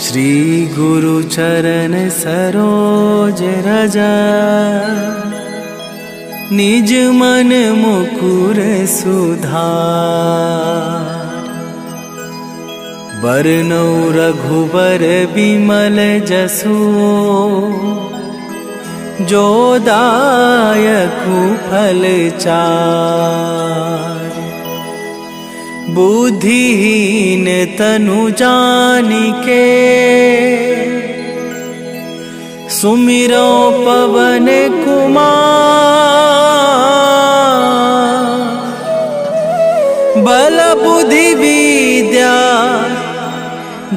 श्री गुरु चरण सरोज रज, निज मन मुकुर सुधार। बरनौ रघुबर बिमल जसु, जो दायकु फल चार। बुद्धिहीन तनु जानिके, सुमिरो पवन कुमार। बल बुद्धि विद्या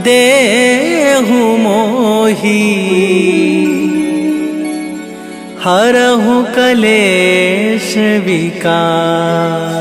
देहु मोहि, हरहु कलेश विकार।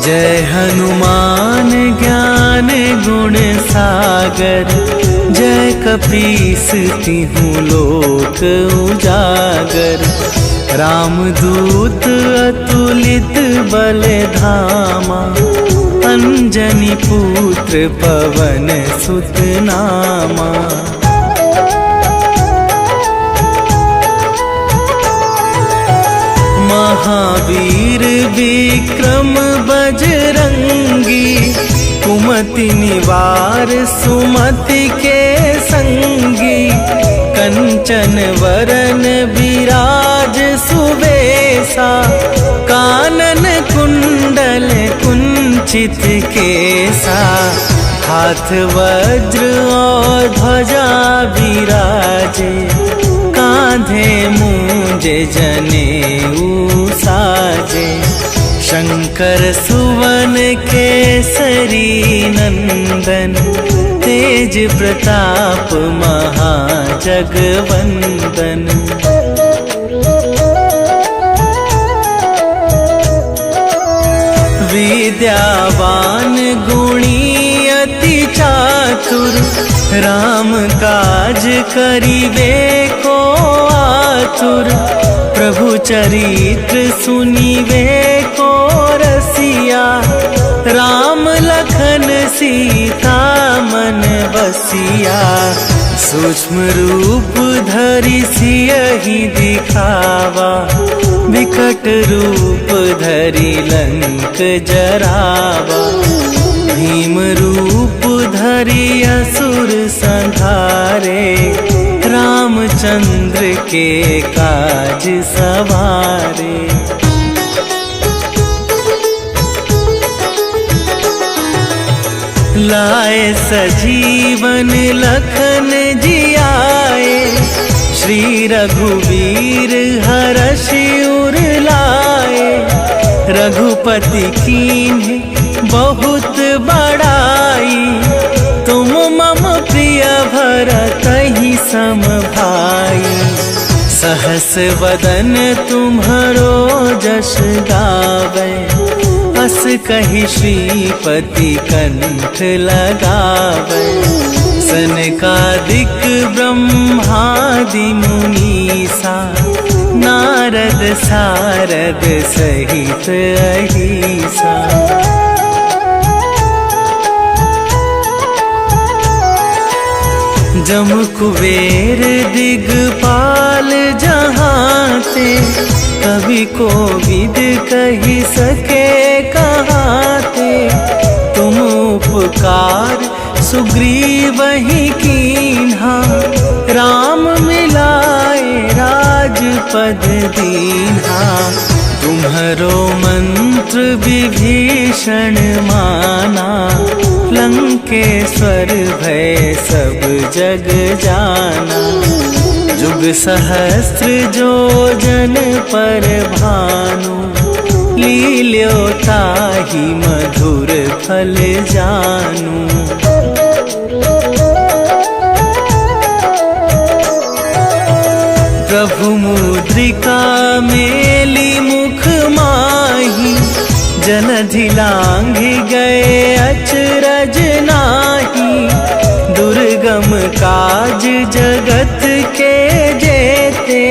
जय हनुमान ज्ञान गुण सागर, जय कपीस तिहु लोक उजागर। रामदूत अतुलित बल धामा, अंजनी पुत्र पवन सुत नामा। महावीर विक्रम बजरंगी, कुमति निवार सुमति के संगी। कंचन वरन विराज सुवेशा, कानन कुंडल कुंचित केसा। हाथ वज्र और ध्वजा विराजे, कांधे मूंज जनेऊ साजे। शंकर सुवन केसरी नंदन, तेज प्रताप महाजगवंदन। विद्यावान गुणी अति चातुर, राम काज करिबे को आतुर। प्रभु चरित्र सुनिबे को रसिया, राम लखन सीता मन बसिया। सूक्ष्म रूप धरि सियहि दिखावा, विकट रूप धरि लंक जरावा। भीम रूप धरि असुर संहारे, रामचंद्र के काज सवारे। लाए सजीवन लखन जियाए, श्री रघुवीर हरषि उर लाए। रघुपति कीन्हे बहुत बड़ाई, तुम मम प्रिय भरतहि सम भाई। सहस वदन तुम्हरो जस गावे, अस कहि श्रीपति कंठ लगावे। सनकादिक ब्रह्मादि मुनीसा, नारद सारद सहित अहिसा। जम कुबेर दिगपाल जहाते, कवि कोविद कहि सके कहाते। तुम उपकार सुग्रीवहि कीन्हा, राम मिलाए राजपद दीन्हा। तुम्हरो मंत्र विभीषण माना, लंकेश्वर भय सब जग जाना। जुग सहस्त्र जो जन पर भानु, लील्यो ताहि मधुर फल जानू। प्रभु मुद्रिका मेली मुख माही, जलधि लांघि गए अचरज नाही, दुर्गम काज जगत के जेते,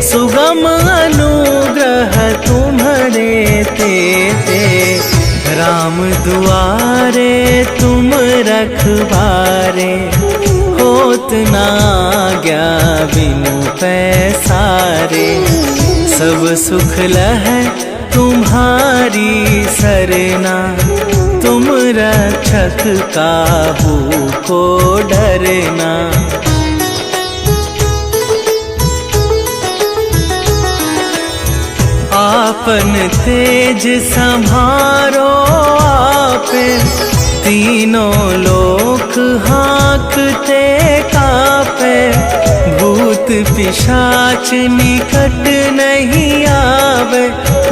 सुगम अनुग्रह तुम्हारे तेते। राम दुआरे तुम रखवारे, होत ना आज्ञा बिनु पैसारे। सब सुख लहै तुम्हारी सरना, तुम रक्षक काहू को डरना। आपन तेज संभारो आपे, तीनों लोक हाँकते कापे। भूत पिशाच निकट नहीं आवे,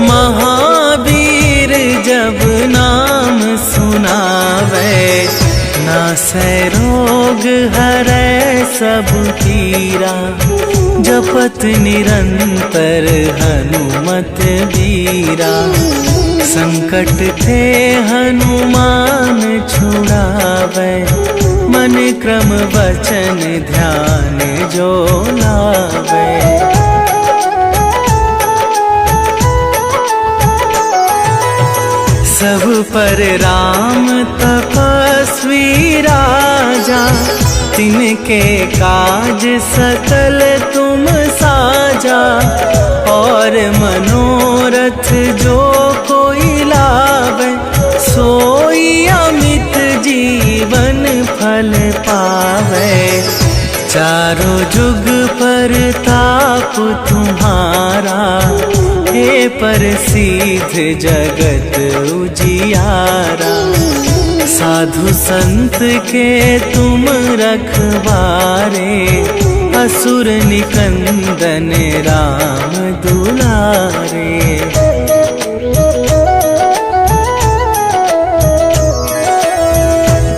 महावीर जब नाम सुनावे। नासै रोग हरै सब पीरा, जपत निरंतर हनुमत बीरा। संकट ते हनुमान छुड़ावे, मन क्रम वचन ध्यान जो लावे। सब पर राम तपस्वी राजा, तिनके काज सकल तुम साजा। और मनोरथ जो कोई लावे, सोई अमित जीवन फल पावे। चारों जुग पर ताप तुम्हारा, हे प्रसिद्ध जगत उजियारा। साधु संत के तुम रखवारे, असुर निकंदन राम दुलारे।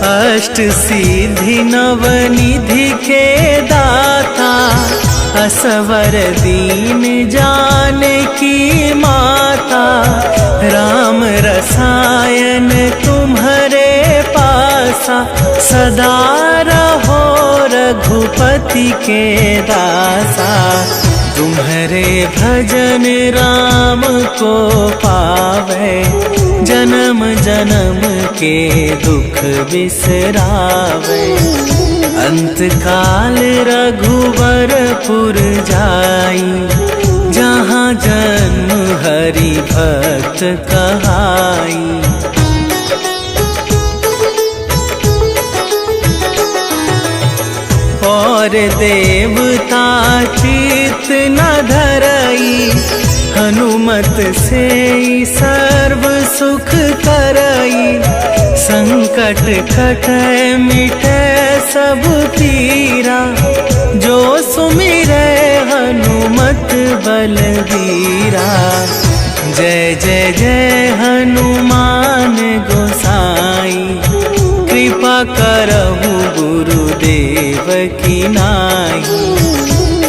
अष्ट सिद्धि नवनिधि के दाता, असवर दीन जानकी माता। राम रसायन तुम्हारे पासा, सदा रहो रघुपति के दासा। तुम्हारे भजन राम को पावे, जन्म जन्म के दुख बिसरावे। अंत काल रघुवरपुर जाई, जहाँ जन्म हरि भक्त कहाई। और देवता चित न धरई, हनुमत से सर्व सुख करई। संकट कटै मिटै सब पीरा, जो सुमिरै हनुमत बलबीरा। जय जय जय हनुमान गोसाई, कृपा करहु गुरुदेव की नाई।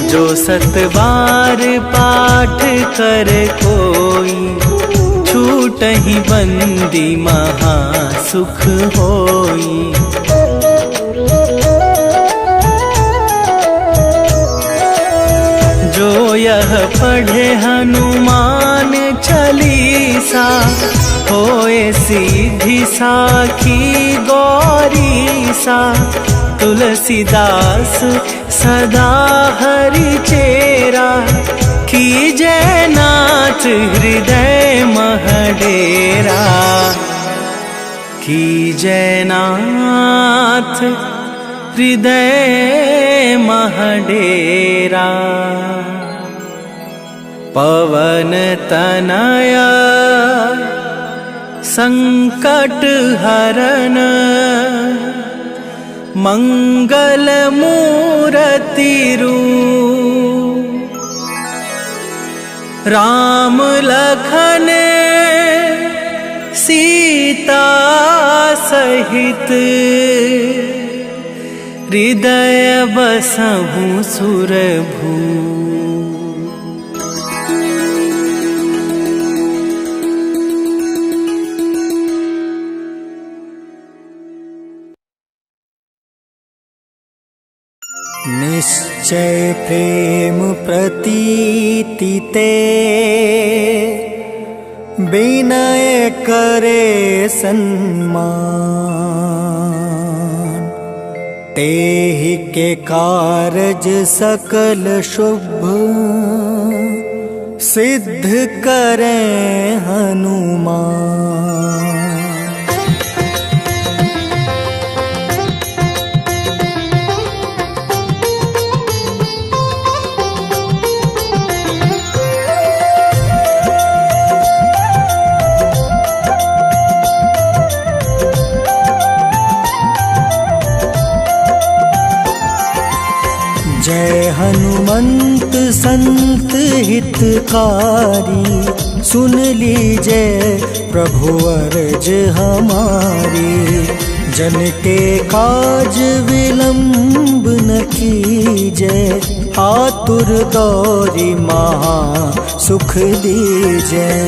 जो सत बार पाठ कर कोई, छूटहि बंदी महा सुख होई। जो यह पढ़े हनुमान चालीसा, होए सीधी साखी गौरीसा। तुलसीदास सदा हरि चेरा, कीजै नाथ हृदय मह डेरा। कीजै नाथ हृदय मह डेरा। पवन तनया संकट हरन, मंगल मूरति रूप। राम लखन सीता सहित, हृदय बसहु सुरभू। जय प्रेम प्रतीति ते विनय करे सन्मान। तेहि के कारज सकल शुभ सिद्ध करें हनुमान। जय हनुमंत संत हितकारी, सुन लीजिए प्रभु अर्ज हमारी। जन के काज विलंब न कीजय, आतुर गौरी महा सुख दीजय।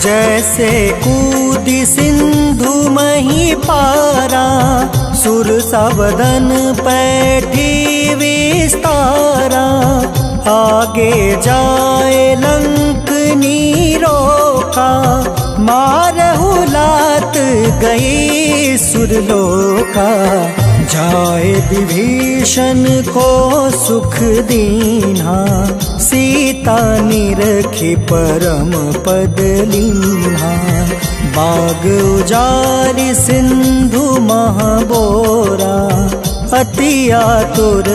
जैसे कूदी सिंधु मही पारा, सुर सवदन पैठी विस्तारा। आगे जाए लंक नीरोका, मारहु लात गई सुरलोका। जाए विभीषण को सुख दीन्हा, सीता निरखी परम पद लीन्हा। बाग उजारि सिंधु महाबोरा, अति आतुर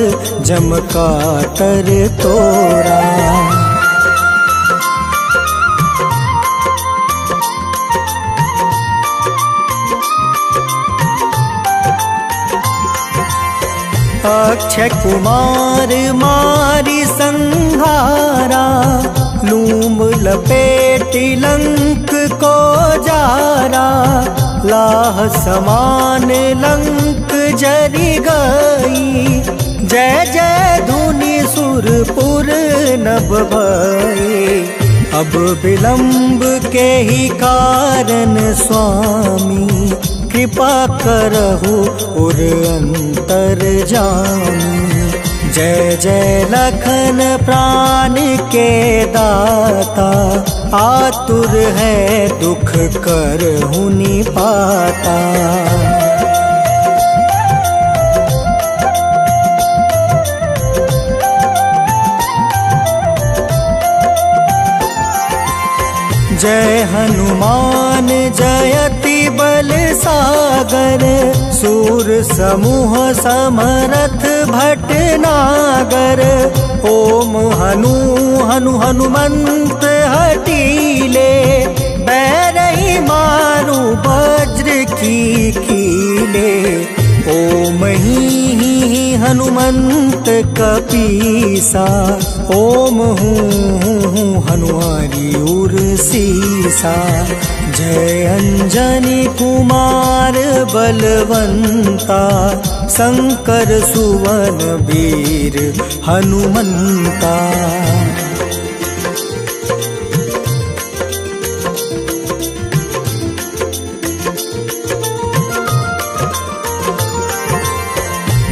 जम कातर तोरा। अक्षय कुमार मारी संहारा, लूम लपेटी लंक को जारा। लाह समान लंक जरी गई, जय जय धुनि सुरपुर नभ भई। अब विलंब के ही कारण स्वामी, कृपा करहु उर अंतर जामी। जय जय लखन प्राण के दाता, आतुर है दुख करहु निपाता। जय हनुमान जयति बल सागर, सूर समूह समरथ भटनागर। ओम हनु हनु हनुमंत हटीले, बैरही मारू वज्र की कीले। ओम ही हनुमंत कपीसा, ओम हूँ हनुमारी उर सीसा। जय अंजनी कुमार बलवंता, शंकर सुवन वीर हनुमंता।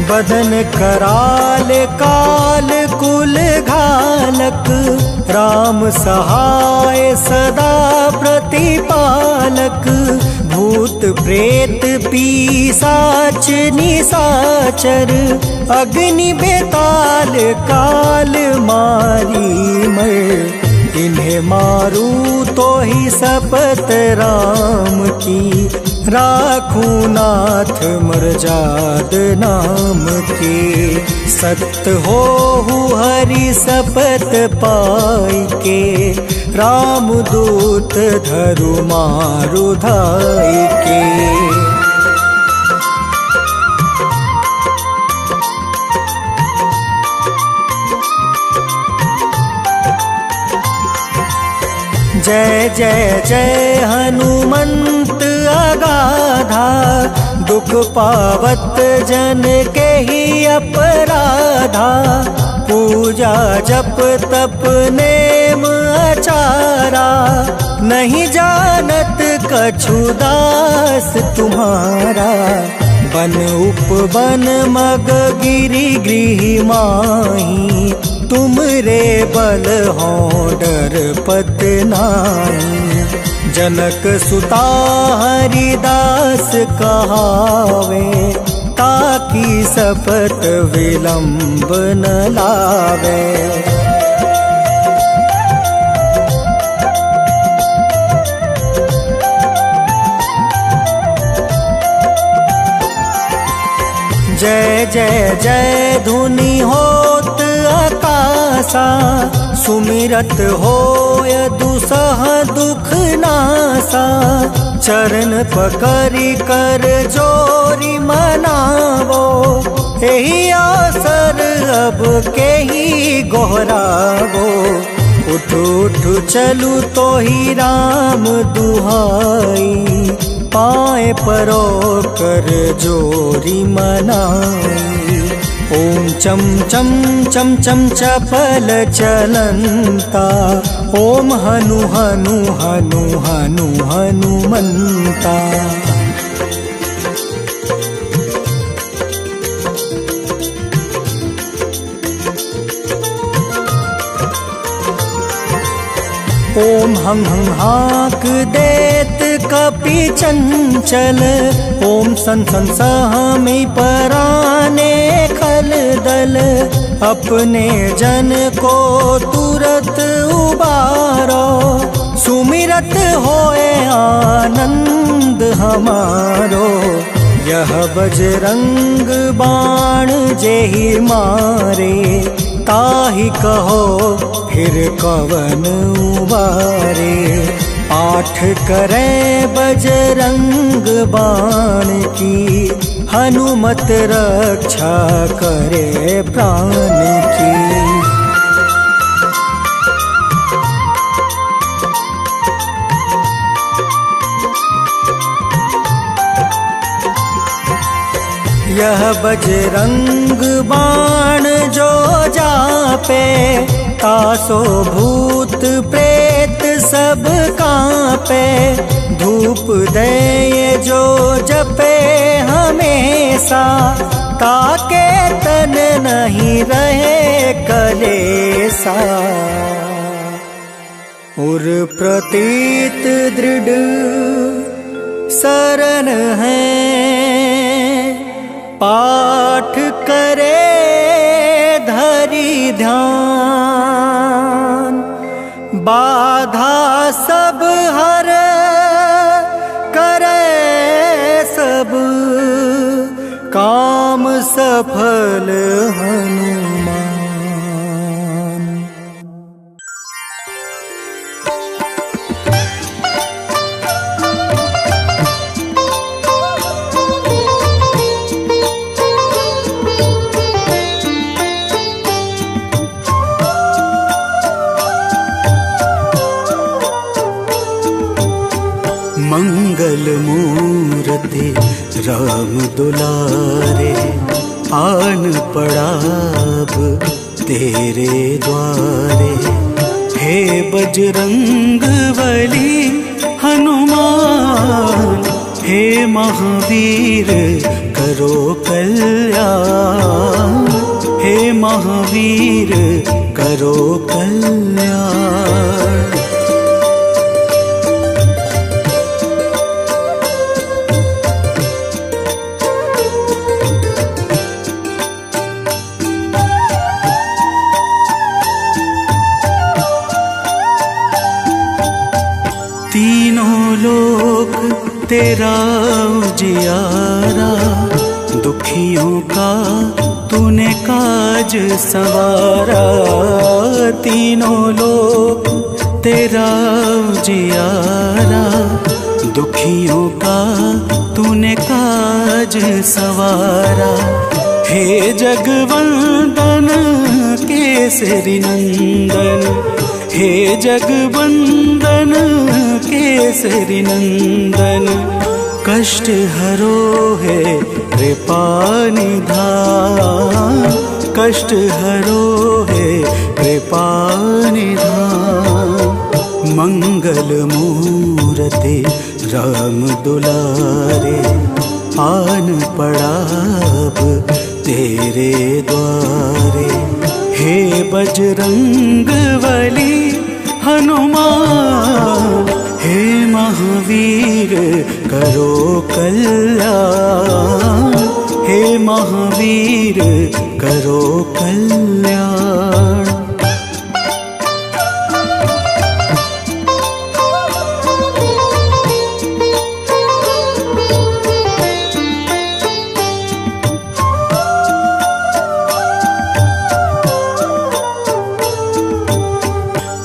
बदन कराल काल कुल घालक, राम सहाय सदा प्रतिपालक। भूत प्रेत पिशाच निशाचर, अग्नि बेताल काल मारी मर। इन्हें मारू तो ही शपथ राम की, राखू नाथ मर्जाद नाम की। सत्य हो हरि शपथ पाई के, राम दूत धरु मारु धाई के। जय जय जय हनुमंत अगाधा, दुख पावत जन के ही अपराधा। पूजा जप तप नेम प्रेम अचारा, नहीं जानत कछु दास तुम्हारा। बन उपवन मग गिरि गृह माही, तुम रे बल हो डर पत नाही। जनक सुता हरिदास कहावे, ताकि सपत विलंब न लावे। जय जय जय धुनि होत आकाशा, सुमिरत होय दुसह दुख नासा। चरण पकड़ि कर जोरी मनावो, एहि अवसर अब केहि गोहरावो। उठ उठ चलू तो ही राम दुहाई, पाए परो कर जोरी मनाई। ओम चम चम चम चम चपल चलंता, ओम हनु हनु हनु हनु हनुमंता। ओम हम हाक देत कपि चंचल, ओम सन सन सहमि पराने खल दल। अपने जन को तुरत उबारो, सुमिरत होए आनंद हमारो। यह बजरंग बाण जेहि मारे, ताहि कहो फिर कवन उबारे। पाठ करे बजरंग बाण की, हनुमत रक्षा करे प्राण की। यह बजरंग बाण जो जापे, तासो भूत प्रेत सब कांपे। धूप दे जो जपे हमेशा, ताके तन नहीं रहे कलेसा। उर प्रतीत दृढ़ शरण है, पाठ करे धरि ध्यान। बाधा सब हर करे सब, काम सफल हनुमान। मंगल मूर्ति राम दुलारे, आन पड़ा अब तेरे द्वारे। हे बजरंग बली हनुमान, हे महावीर करो कल्याण। हे महावीर करो कल्याण। तीनों लोक तेरा उजियारा, दुखियों का तूने काज सवारा। तीनों लोक तेरा उजियारा, दुखियों का तूने काज सवारा। हे जगवंदन केसरी नंदन, हे जगवंदन केसरी नंदन। कष्ट हरो है कृपा निधान, कष्ट हरो है कृपा निधान। मंगल मूरते राम दुलारे, आन पड़ा अब तेरे द्वारे। हे बजरंग बली हनुमान, हे महावीर करो कल्याण, हे महावीर करो कल्याण।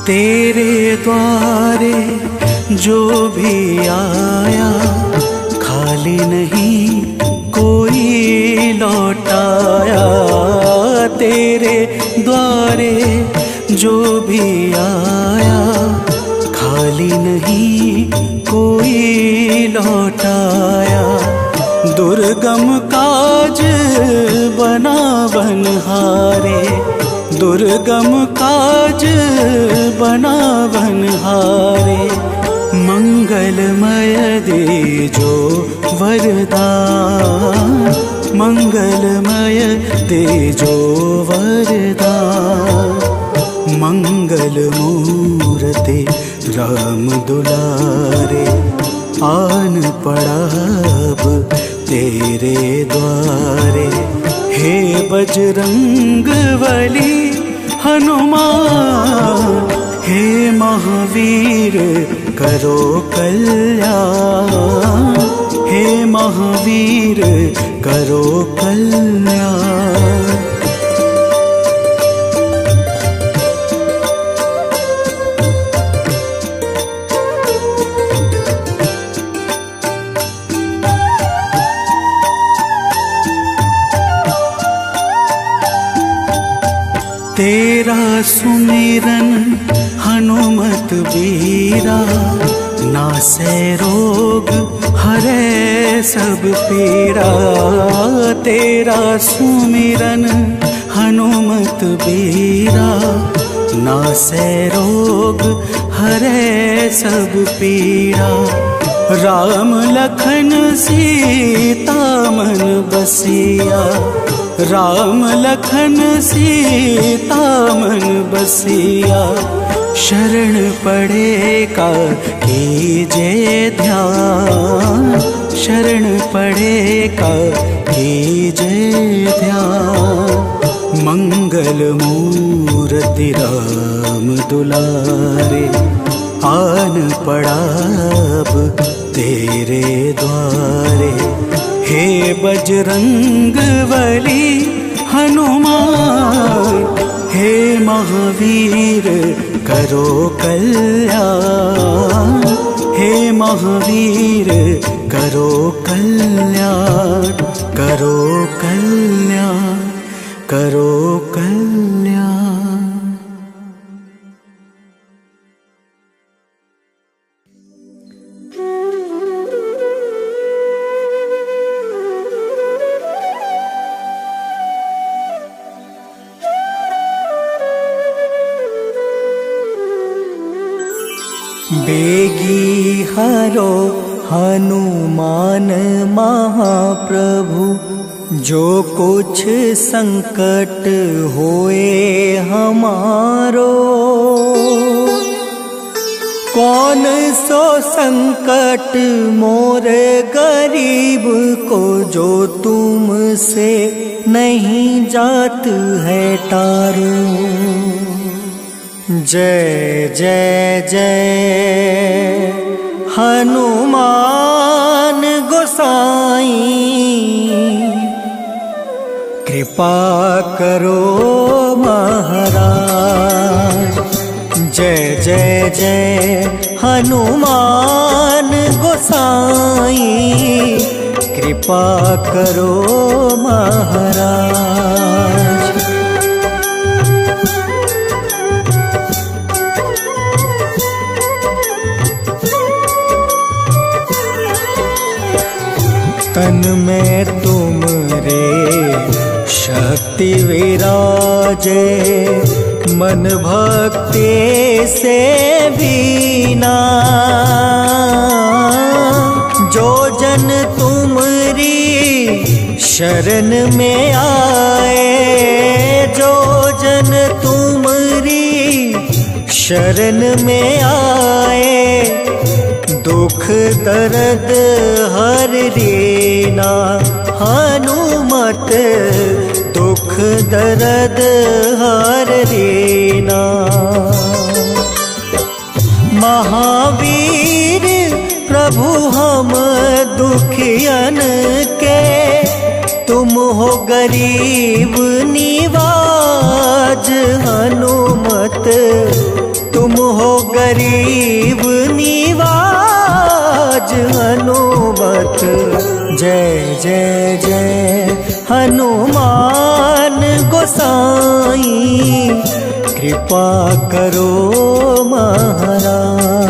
तेरे द्वारे जो भी आया, खाली नहीं कोई लौटाया। तेरे द्वारे जो भी आया, खाली नहीं कोई लौटाया। दुर्गम काज बना बनहारे, दुर्गम काज बना बनहारे। मंगलमय दे जो वरदान, मंगलमय दे जो वरदान। मंगल मूरते राम दुलारे, आन पड़ा अब तेरे द्वारे। हे बजरंग बली हनुमान, हे महावीर करो कल्याण, हे महावीर करो कल्याण। तेरा सुमिरन हनुमत बीरा, नासै रोग हरै सब पीरा। तेरा सुमिरन हनुमत बीरा, नासै रोग हरै सब पीरा। राम लखन सीता मन बसिया, राम लखन सीता मन बसिया। शरण पड़े का कीजे ध्यान, शरण पड़े का कीजे ध्यान। मंगल मूरति राम दुलारे, आन पड़ा अब तेरे द्वारे। हे बजरंग बली हनुमान, हे महावीर करो कल्याण, हे महावीर करो कल्याण। करो कल्याण, करो कल्याण। बेगी हरो हनुमान महाप्रभु, जो कुछ संकट होए हमारो। कौन सो संकट मोर गरीब को, जो तुमसे नहीं जात है टारो। जय जय जय हनुमान गोसाई, कृपा करो महाराज। जय जय जय हनुमान गोसाई, कृपा करो महाराज। तन में तुमरे शक्ति विराजे, मन भक्ति से बीना। जो जन तुमरी शरण में आए, जो जन तुमरी शरण में आए, दुख दर्द हर देना। हनुमत दुख दर्द हर देना। महावीर प्रभु हम दुखियन के, तुम हो गरीब निवाज। हनुमत तुम हो गरीब निवाज। हनुमत जय जय जय हनुमान गोसाई, कृपा करो महाराज।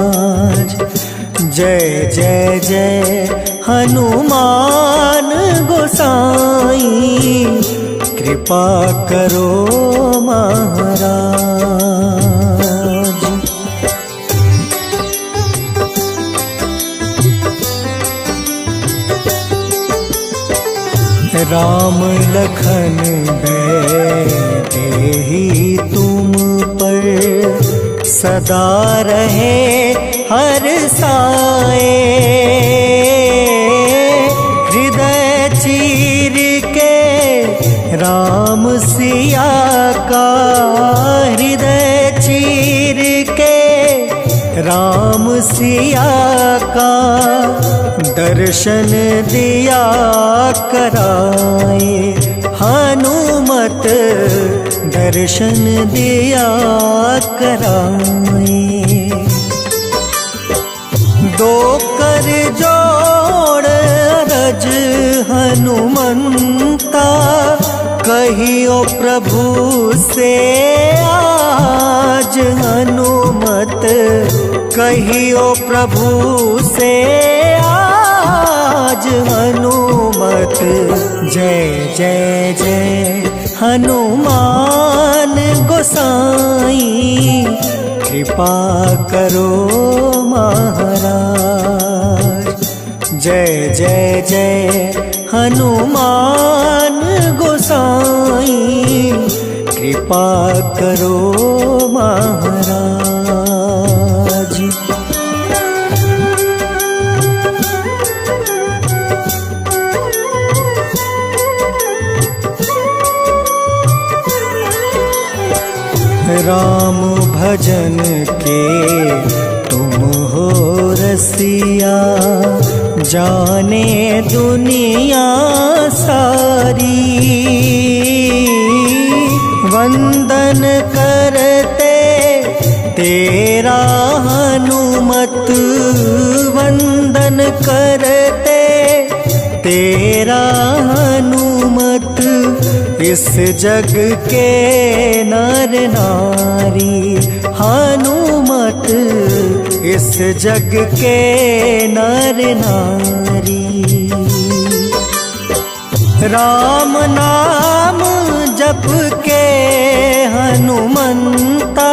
जय जय जय हनुमान गोसाई, कृपा करो महाराज। राम लखन देहि तुम पर, सदा रहे हर साए। हृदय चीर के राम सिया का, हृदय चीर के राम सिया का, दर्शन दिया कराए। हनुमत दर्शन दिया कराए। दो कर जोड़ रज हनुमंता, कहियो प्रभु से आज। हनुमत कहियो प्रभु से आज। हनुमत जय जय जय हनुमान गोसाई, कृपा करो महाराज। जय जय जय हनुमान गोसाई, कृपा करो महाराज। राम भजन के तुम हो रसिया, जाने दुनिया सारी। वंदन करते तेरा हनुमत, वंदन करते तेरा हनुमत। इस जग के नर नारी, हनुमत इस जग के नर नारी। राम नाम जप के हनुमंता,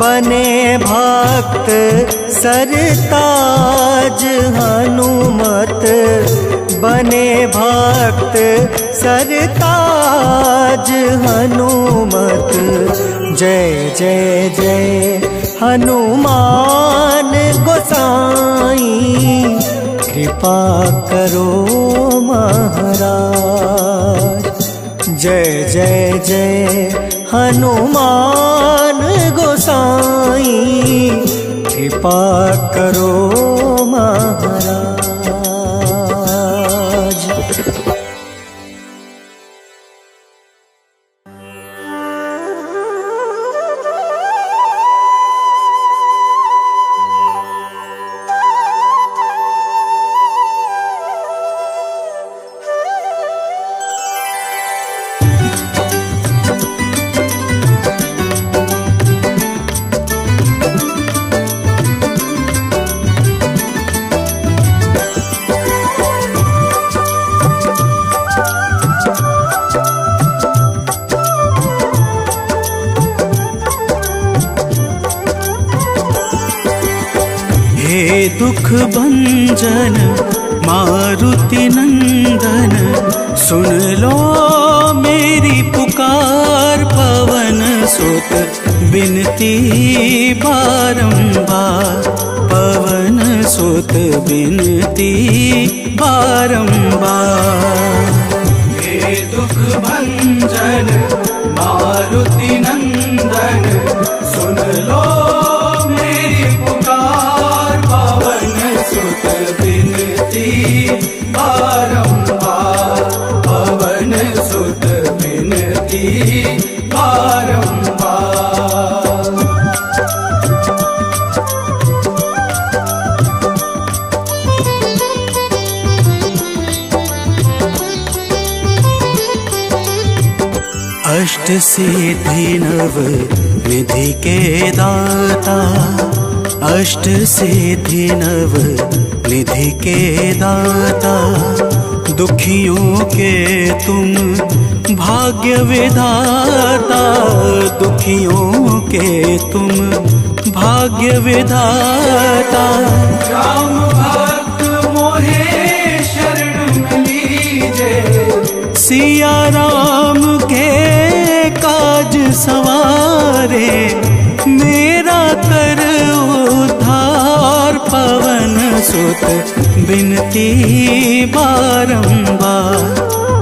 बने भक्त सरताज। हनुमत बने भक्त सरताज। हनुमत जय जय जय हनुमान गोसाई, कृपा करो महाराज। जय जय जय हनुमान गोसाई, कृपा करो महाराज। दुख भंजन मारुति नंदन, सुन लो मेरी पुकार। पवन सुत बिनती बारंबार, पवन सुत बिनती बारंबार। हे दुख भंजन मारुति नंदन, सुन लो मेरी पुकार। पवन सुत बिनती बारंबार, पवन सुत बिनती बारंबार। अष्ट सिद्धि नव निधि के दाता, अष्ट सिद्धि नव निधि के दाता। दुखियों के तुम भाग्य विधाता, दुखियों के तुम भाग्य विधाता। राम भक्त मोहे शरण लीजे, सिया राम के काज सवारे। मेरा कर उद्धार, पवन सुत बिनती बारंबार,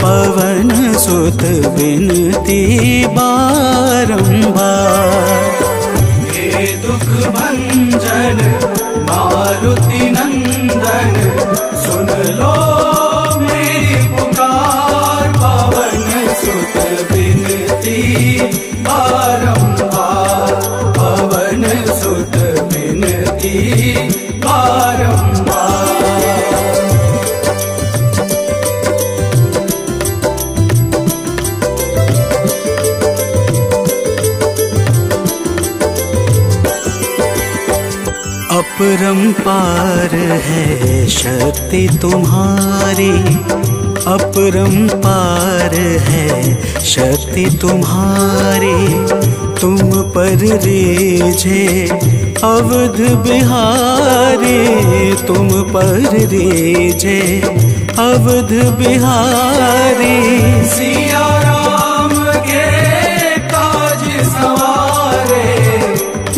पवन सुत बिनती बारंबार। हे दुख भंजन मारुति नंदन, सुन लो मेरी पुकार। पवन सुत बिनती बारंबार, पवन सुत बिनती बारंबार। अपरंपार है शक्ति तुम्हारी, अपरंपार है शक्ति तुम्हारी। तुम पर रीझे अवध बिहारी, तुम पर रीझे अवध बिहारी। सिया राम के काज सवारे,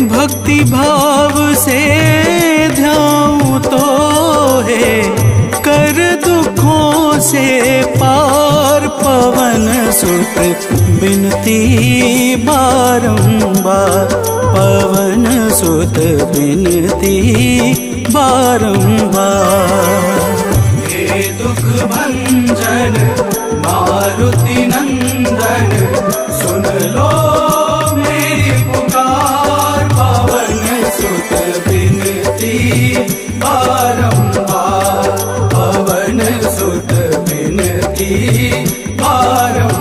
भक्ति भाव से ध्याऊं तो है कर दुखों से पार। पवन सुत बिनती बारंबार, पवन सुत बिनती बारंबार। हे दुख भंजन मारुति नंदन, सुन लो मेरी पुकार। पवन सुत बिनती बारंबार, पवन सुत बिनती बारंबार।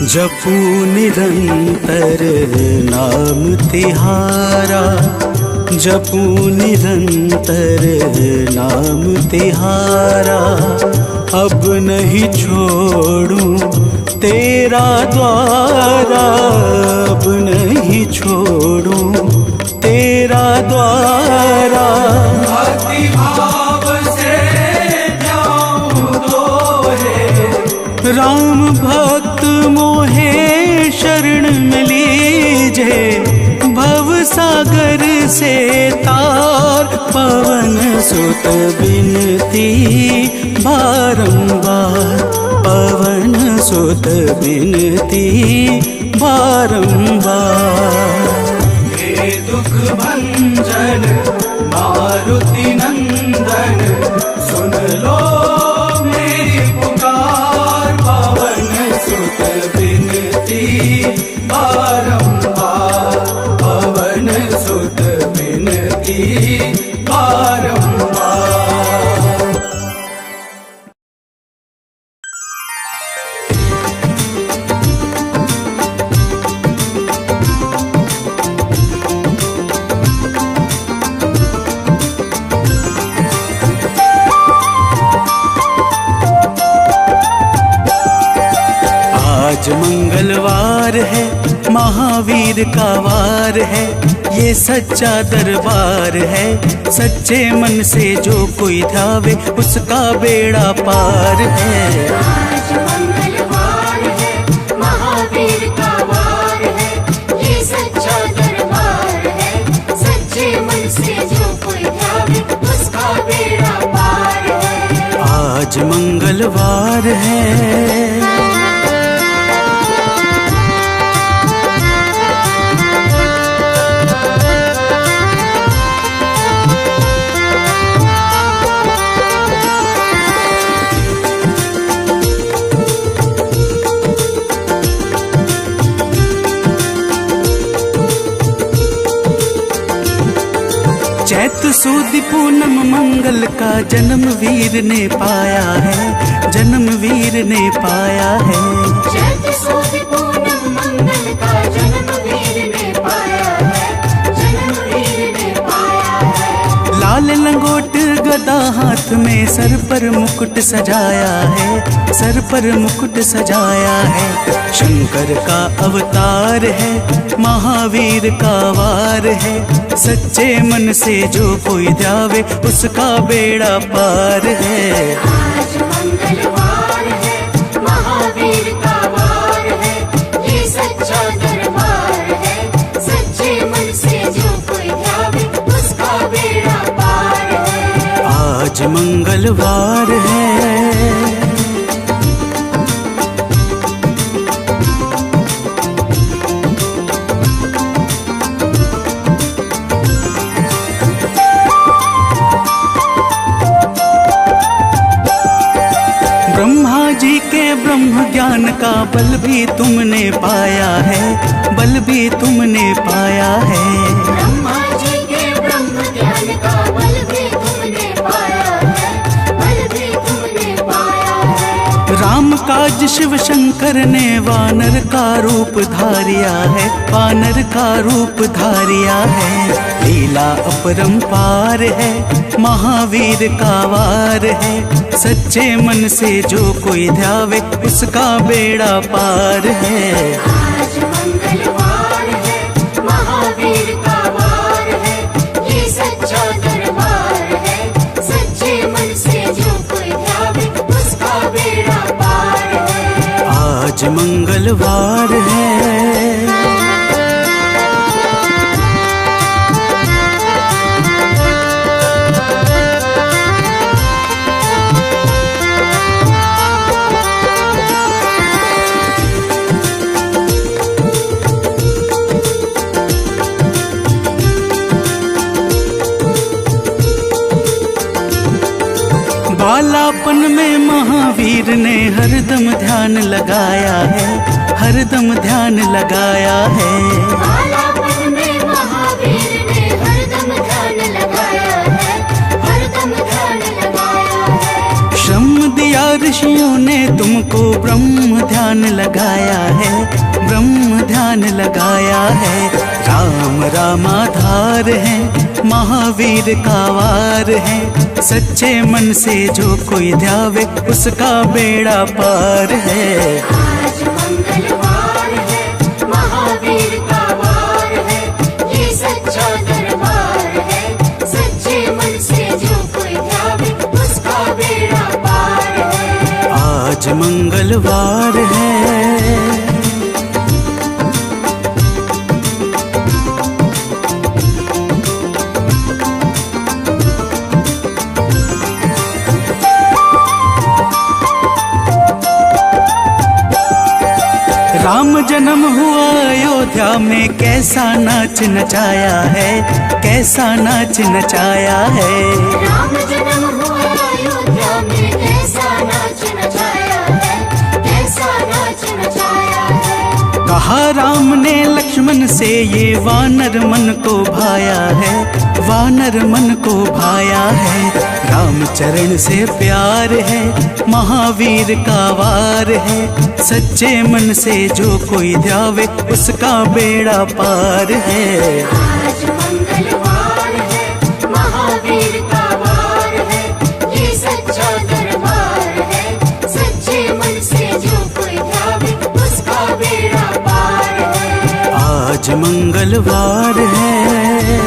जपू निरंतर नाम तिहारा, जपू निरंतर नाम तिहारा। अब नहीं छोड़ूं तेरा द्वारा, अब नहीं छोड़ूं तेरा द्वारा। भक्ति भाव से जाऊं तो है, राम भक्त मोहे शरण में लीजे। भव सागर से तार, पवन सुत बिनती बारंबार, पवन सुत बिनती बारंबार। हे दुख भंजन मारुति नंदन, सुन लो मेरी पुकार। पवन सुत बिनती बारंबार, पवन सुत बिनती बारंबार। महावीर का वार है, ये सच्चा दरबार है। सच्चे मन से जो कोई ध्यावे उसका बेड़ा पार है। आज मंगलवार है, महावीर का वार है, ये सच्चा दरबार है। सच्चे मन से जो कोई ध्यावे उसका बेड़ा पार है। आज मंगलवार है। चैत सुद पूनम मंगल का जन्म वीर ने पाया है, जन्म वीर ने पाया है। चैत सुद पूनम मंगल का जन्म वीर ने पाया है, जन्म वीर ने पाया है। लाल लंगोट गदा हाथ में, सर पर मुकुट सजाया है, सर पर मुकुट सजाया है। शंकर का अवतार है, महावीर का वार है। सच्चे मन से जो कोई ध्यावे उसका बेड़ा पार है। आज मंगलवार है, महावीर का वार है, ये सच्चा दरबार है। सच्चे मन से जो कोई ध्यावे उसका बेड़ा पार है। आज मंगलवार है। ब्रह्मा जी के ब्रह्म ज्ञान का बल भी तुमने पाया है, बल भी तुमने पाया है। ब्रह्मा जी के ब्रह्म ज्ञान का बल भी तुमने पाया है, बल भी तुमने पाया है। राम काज शिव शंकर ने वानर का रूप धारिया है, वानर का रूप धारिया है। लीला अपरंपार है, महावीर का वार है। सच्चे मन से जो कोई ध्यावे उसका बेड़ा पार है। आज मंगलवार है, महावीर का वार है, ये सच्चा दरबार है। सच्चे मन से जो कोई ध्यावे उसका बेड़ा पार है। आज मंगलवार है। बालापन में महावीर ने हरदम ध्यान लगाया है, हरदम ध्यान लगाया है। बालापन में महावीर ने हरदम ध्यान लगाया है, हरदम ध्यान लगाया है। श्रम दिया ऋषियों ने तुमको, ब्रह्म ध्यान लगाया है, ब्रह्म ध्यान लगाया है। राम रामाधार है, महावीर का वार है। सच्चे मन से जो कोई ध्यावे उसका बेड़ा पार है। आज मंगलवार है, महावीर का वार है, ये सच्चा दरबार है। सच्चे मन से जो कोई ध्यावे उसका बेड़ा पार है। आज मंगलवार है। राम जन्म हुआ अयोध्या में, कैसा नाच नचाया है, कैसा नाच नचाया है। राम जन्म हुआ अयोध्या में, कैसा नाच नचाया है, कैसा नाच नचाया है। कहा राम ने लक्ष्मण से, ये वानर मन को भाया है, वानर मन को भाया है। राम चरण से प्यार है, महावीर का वार है। सच्चे मन से जो कोई ध्यावे उसका बेड़ा पार है। आज मंगलवार है, महावीर का वार है, ये सच्चा दरबार है। सच्चे मन से जो कोई ध्यावे उसका बेड़ा पार है। आज मंगलवार है।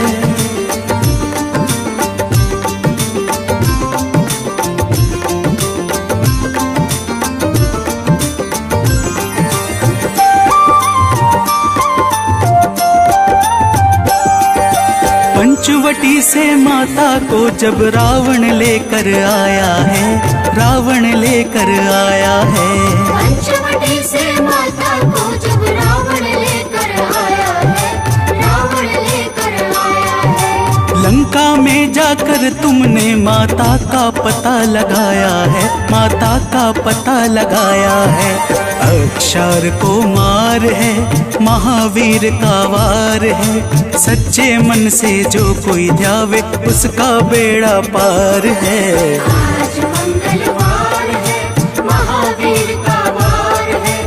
पंचवटी से माता को जब रावण लेकर आया है, रावण लेकर आया है। पंचवटी से माता को जब रावण लेकर आया है, रावण लेकर आया है। लंका में जाकर तुमने माता का पता लगाया है, माता का पता लगाया है। अक्षर को मार है, महावीर का वार है। सच्चे मन से जो कोई ध्यावे उसका बेड़ा पार है। आज मंगलवार है, महावीर का वार है,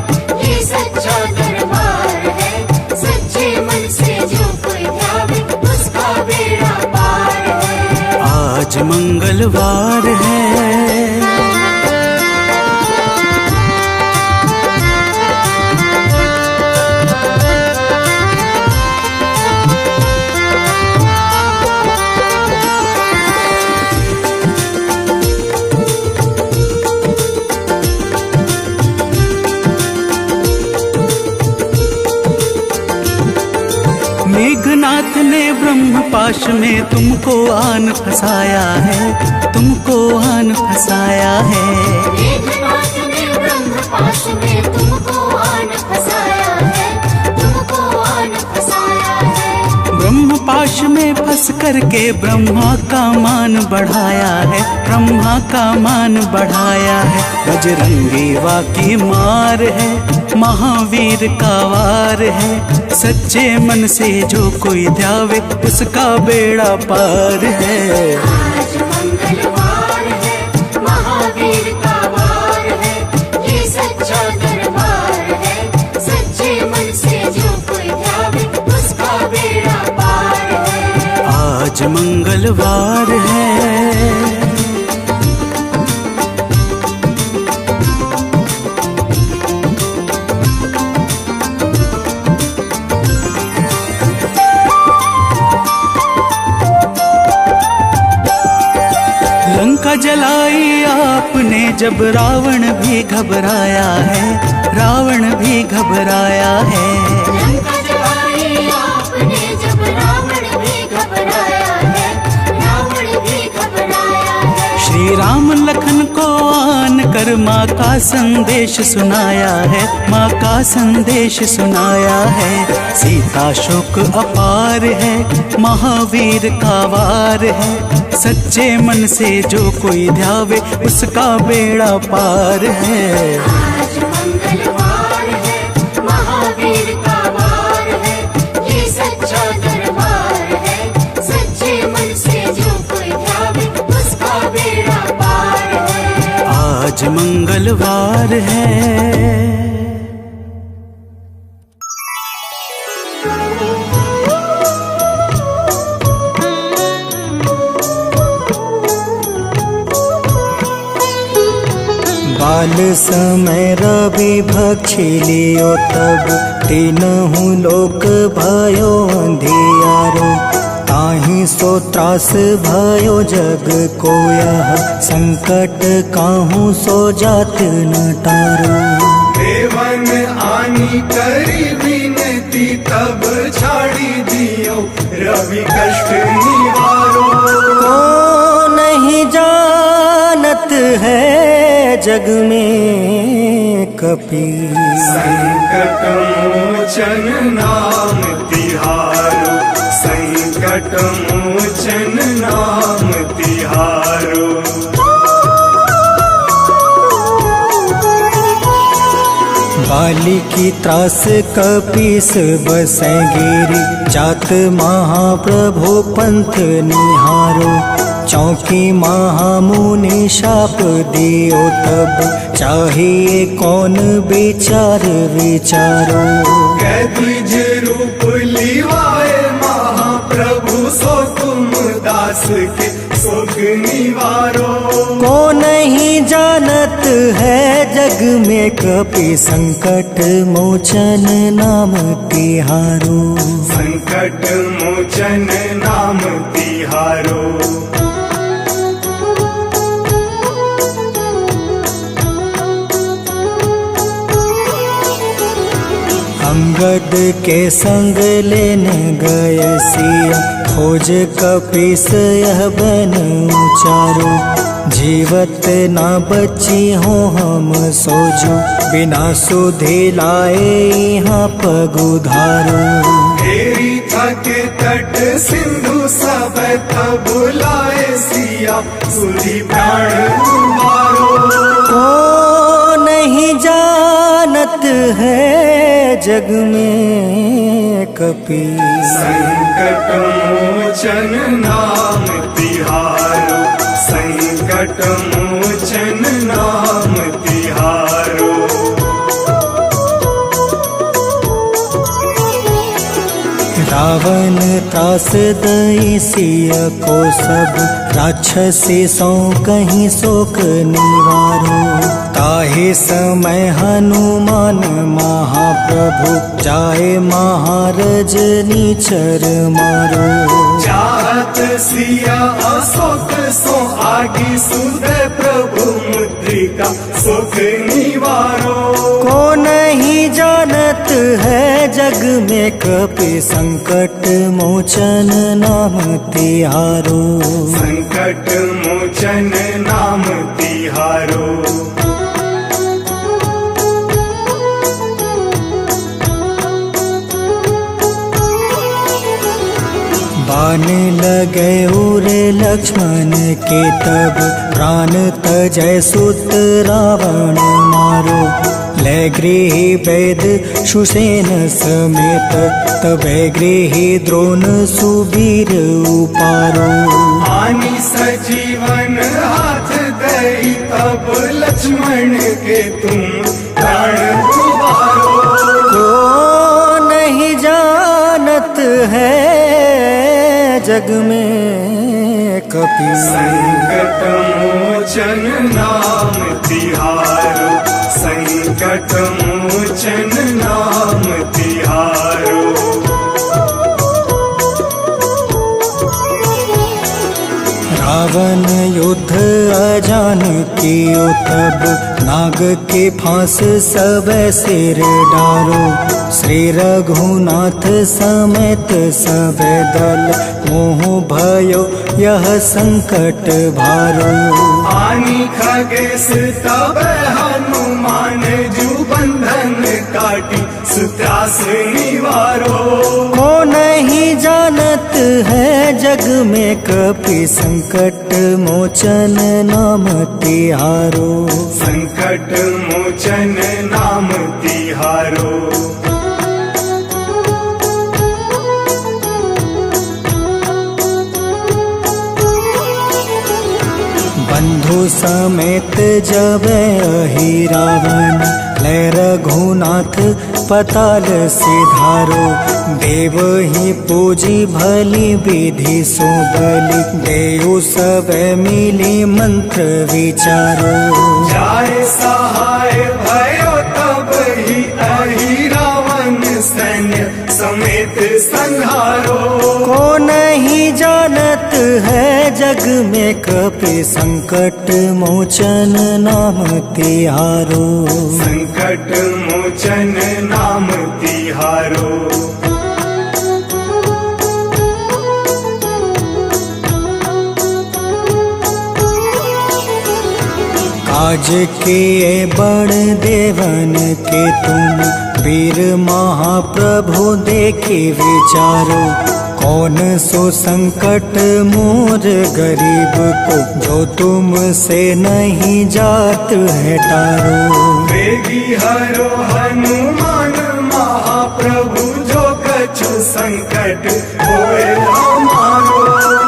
ये सच्चा दरबार है। सच्चे मन से जो कोई ध्यावे उसका बेड़ा पार है। आज मंगलवार है। मेघनाथ ने ब्रह्म पाश में तुमको आन फंसाया है, तुमको आन फंसाया है। मेघनाथ ने ब्रह्म पाश में तुमको आन फंसाया है, तुमको आन फंसाया है। ब्रह्म पाश में फंस करके ब्रह्मा का मान बढ़ाया है, ब्रह्मा का मान बढ़ाया है। बजरंगी वाकी मार है, महावीर का वार है। सच्चे मन से जो कोई ध्यावे उसका बेड़ा पार है। आज मंगलवार है, महावीर का वार है, ये सच्चा दरबार है। सच्चे मन से जो कोई ध्यावे उसका बेड़ा पार है। आज मंगलवार है। लंका जलाई आपने जब रावण भी घबराया है, रावण भी घबराया है। लंका जलाई आपने जब रावण भी घबराया है, रावण भी घबराया है। श्री राम लखन को आन कर माँ का संदेश सुनाया है, माँ का संदेश सुनाया है। सीता शोक अपार है, महावीर का वार है। सच्चे मन से जो कोई ध्यावे उसका बेड़ा पार है। आज मंगलवार है, महावीर का वार है, ये सच्चा दरबार है। सच्चे मन से जो कोई ध्यावे उसका बेड़ा पार है। आज मंगलवार है। बाल समय रवि भक्षिलियो तब तीनहु लोक भयो अंधियारो। ताहि सो त्रास भयो जग को यह संकट काहू सो जात न टारो। देवन आनी करी विनती तब छाड़ी दियो रवि कष्ट निवारो। को नहीं जानत है जग में कपि संकट मोचन नाम तिहारो, संकट मोचन नाम तिहारो। बाली की त्रास कपीस बसै गिरी। जात महाप्रभु पंथ निहारो। चौकी महामुनि शाप दियो तब चाहिए कौन विचार विचारो। कैद्विज रूप लिवाए महाप्रभु सो तुम दास के शोक निवारो। को नहीं जानत है जग में कपि संकट मोचन नाम तिहारो। संकट मोचन नाम तिहारो। अंगद के संग लेने गए सिया, खोज कपीस यह बन उचारो। जीवत न बची हो हम सोजो, बिना सुधि लाए यहाँ पग उधारो। घेरी थके तट सिंधु सब तब लाए सिया, सुधि प्राण मारो। को नहीं जानत है जग में कपि, संकट मोचन नाम तिहारो। संकट मोचन नाम तिहारो। रावण त्रास दई सिया को सब, राक्षसी सौ कहीं शोक निवारो। ताहि समय हनुमान महाप्रभु, जाए महारज नीचर मारो। चाहत सिया अशोक सो आगे, सुदय प्रभु मुद्रिका सुख निवारो। को नहीं जानत है जग में कपि, संकट मोचन नाम तिहारो। संकट मोचन नाम तिहारो। बाण लगे उरे लक्ष्मण के तब, प्राण तजय सुत रावण मारो। ले गृही वैद सुसेन समेत, तबे गृही द्रोण सुबीर उपारो। आनी सजीवन हाथ दई, तब लक्ष्मण के तुम प्राण उबारो। को नहीं जानत है जग में कपि, संकट मोचन नाम तिहारो। संकट मोचन नाम तिहारो। रावण युद्ध अजान कियो तब, नाग के फांस सब सिर डारो। श्री रघुनाथ समेत सब दल, मोह भयो यह संकट भारो। आनी खगेश तब हनुमान, जू बंधन काटी सुत्रास निवारो। को नहीं जानत है जग में कपि, संकट मोचन नाम तिहारो। संकट मोचन नाम तिहारो। बंधु समेत जब अहि रावण, ले रघुनाथ पताल सिधारो। देव ही पूजी भली विधि सो बलि, देव सब मिली मंत्र विचारो। जाय सहाय भयो तब ही अहि रावण, सैन्य समेत संहारो। को नहीं जानत है जग में कपि, संकट मोचन नाम तिहारो। संकट मोचन नाम तिहारो। काज किए बड़ देवन के तुम, वीर महाप्रभु देखे विचारो। कौन सो संकट मोर गरीब को, जो तुमसे नहीं जात है टारो। वेगी हरो हनुमान महाप्रभु, जो कछु संकट होए हमारो।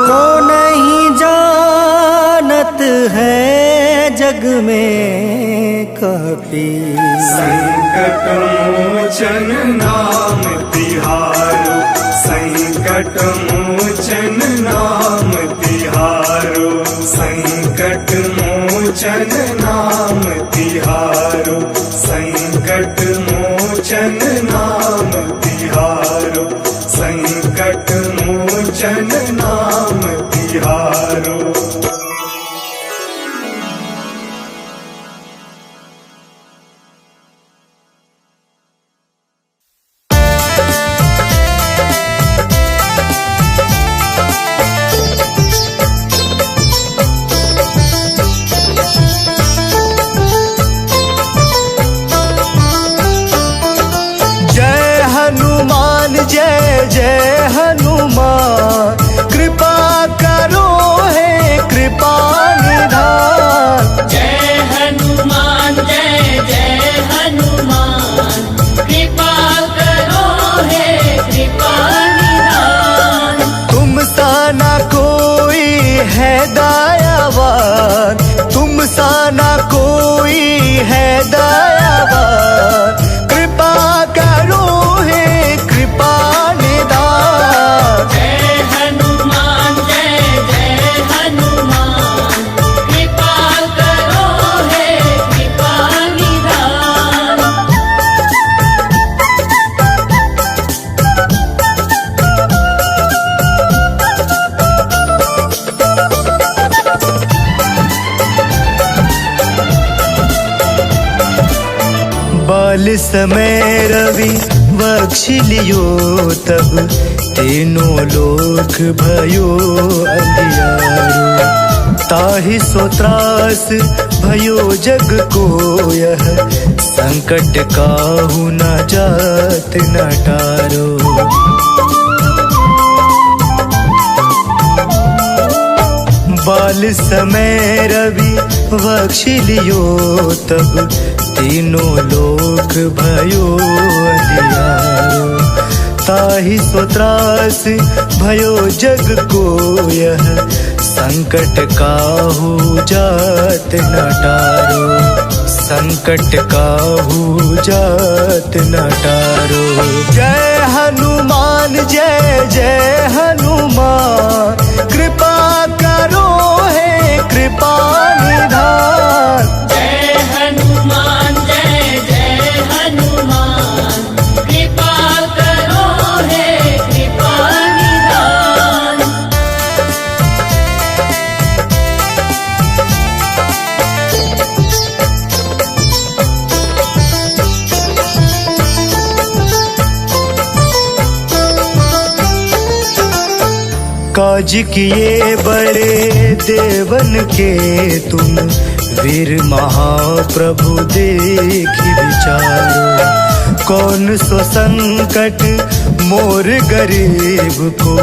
को नहीं जानत है जग में कपि, संकट मोचन नाम तिहारो। संकट मोचन नाम तिहारो। संकट मोचन नाम तिहारो। मोचन नाम तिहारो। जय जय हनुमान, कृपा करो हे कृपा निधान। जय हनुमान जय जय हनुमान, कृपा करो हे कृपा निधान। तुम सा ना कोई है दयावान, तुम सा ना कोई है दयावान, कृपा करो हे कृपा निधान। जय हनुमान जय जय हनुमान, कृपा करो हे कृपा निधान। बाल समय रवि बख्श लियो तब, तीनों लोक भयो अंधियारो। ताहि सो त्रास भयो जग को यह, संकट काहू न जात न टारो। बाल समय रवि बख्श लियो तब, तीनों लोक भयो अंधियारो। ताहि सो त्रास भयो जग को यह, संकट काहू जात न टारो। संकट काहू जात न टारो। जय हनुमान जय जय हनुमान, कृपा करो हे कृपा निधान। जय हनुमान जय जय हनुमान, कृपा करो हे कृपा निधान। काज किए बड़े देवन के तुम, वीर महाप्रभु देखि विचारो। कौन सो संकट मोर गरीब को,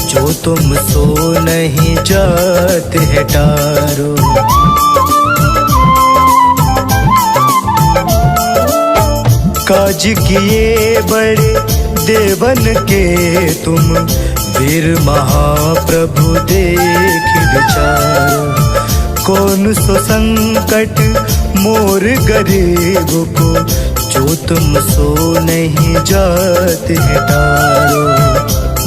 जो तुम सो नहीं जाते है टारो। काज किए बड़े देवन के तुम, वीर महाप्रभु देखि विचारो। कौन सो संकट मोर गरीब को, जो तुम सो नहीं जाते है टारो।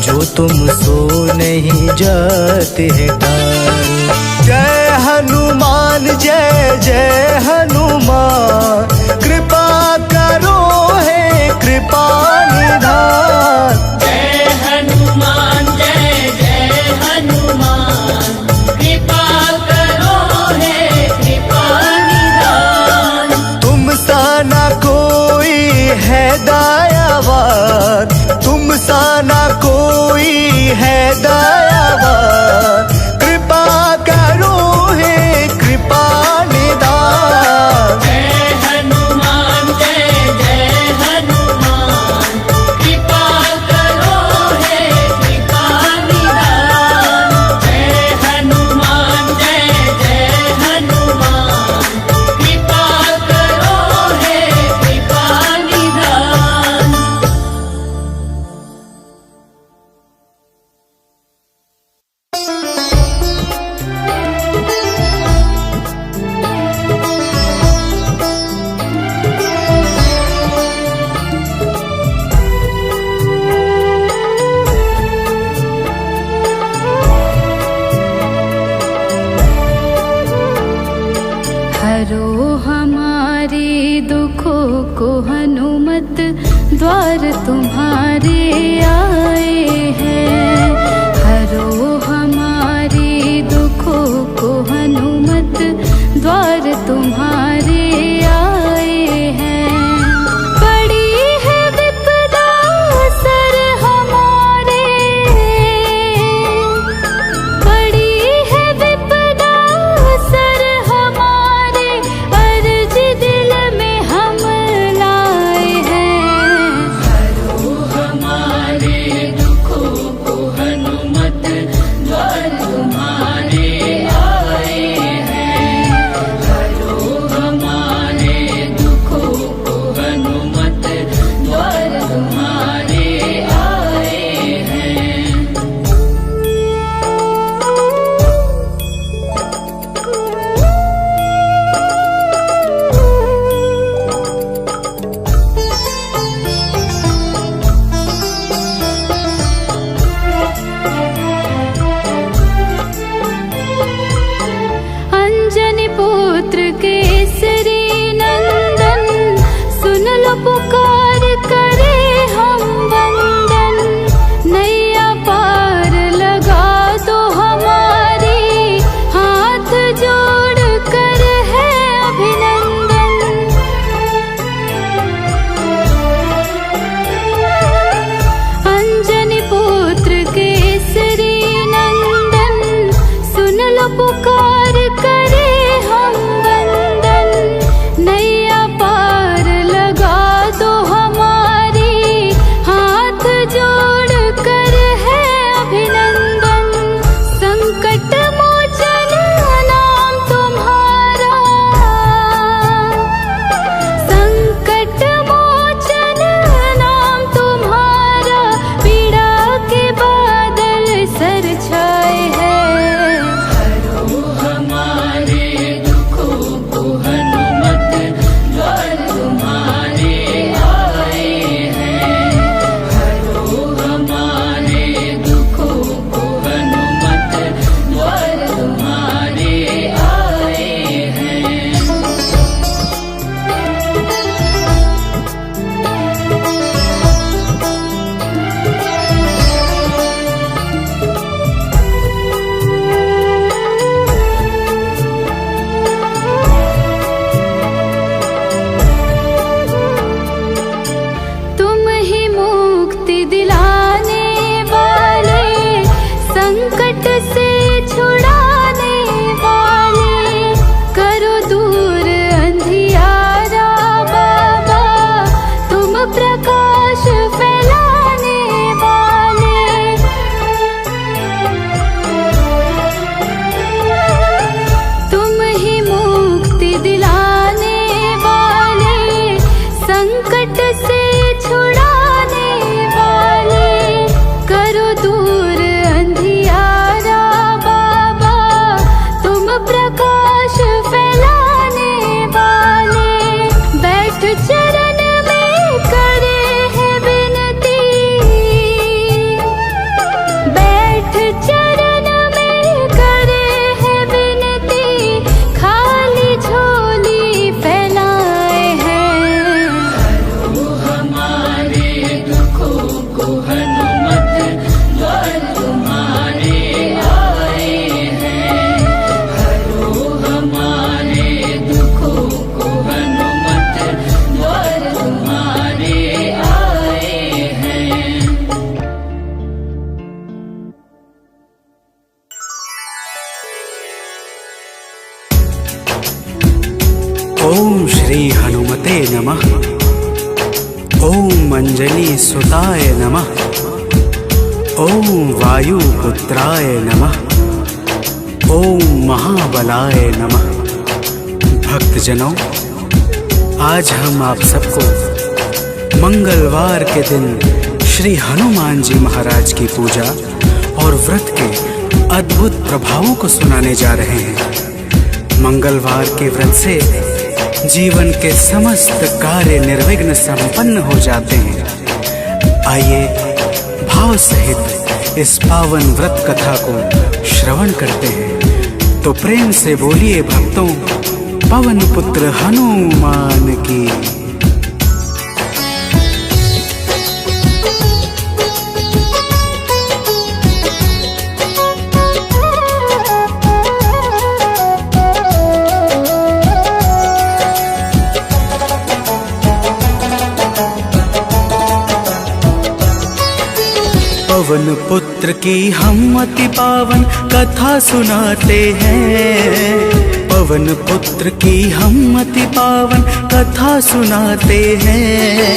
जो तुम सो नहीं जाते है टारो। जय हनुमान जय जय हनुमान, कृपा करो हे कृपा निधान। जय हनुमान जय जय हनुमान, कृपा करो हे कृपा निधान। तुम सा ना कोई है दयावान, तुम सा ना कोई है दयावान, कृपा करो हे कृपा निधान। जय हनुमान जय जय हनुमान, कृपा करो हे कृपा निधान। जय हनुमान जय जय हनुमान, कृपा करो हे कृपा निधान। हरो हमारे दुखों को हनुमत, द्वार तुम्हारे आए हैं। हर संकट से छुड़ाने वाले, करो दूर अंधियारा बाबा, तुम प्रकाश फैलाने वाले। तुम ही मुक्ति दिलाने वाले, संकट से छुड़ाने वाले, करो दूर अंधियारा बाबा, तुम प्रकाश फैलाने वाले। बैठ चरण में करे है विनती, बैठ चरण में करे है विनती, खाली झोली फैलाए हैं। हमारे दुखों को हनुमत द्वार तुम्हारे आए हैं, हरो हमारे दुखों को हनुमत द्वार तुम्हारे आए हैं। ओम श्री हनुमते नमः। ओम अंजलि सुताय नमः। ओम वायुपुत्राय नमः। ओम महाबलाय नमः। भक्तजनों, आज हम आप सबको मंगलवार के दिन श्री हनुमान जी महाराज की पूजा और व्रत के अद्भुत प्रभावों को सुनाने जा रहे हैं। मंगलवार के व्रत से जीवन के समस्त कार्य निर्विघ्न संपन्न हो जाते हैं। आइए भाव सहित इस पावन व्रत कथा को श्रवण करते हैं। तो प्रेम से बोलिए भक्तों, पवन पुत्र हनुमान की। पवन पुत्र की हम अति पावन कथा सुनाते हैं। पवन पुत्र की हम अति पावन कथा सुनाते हैं।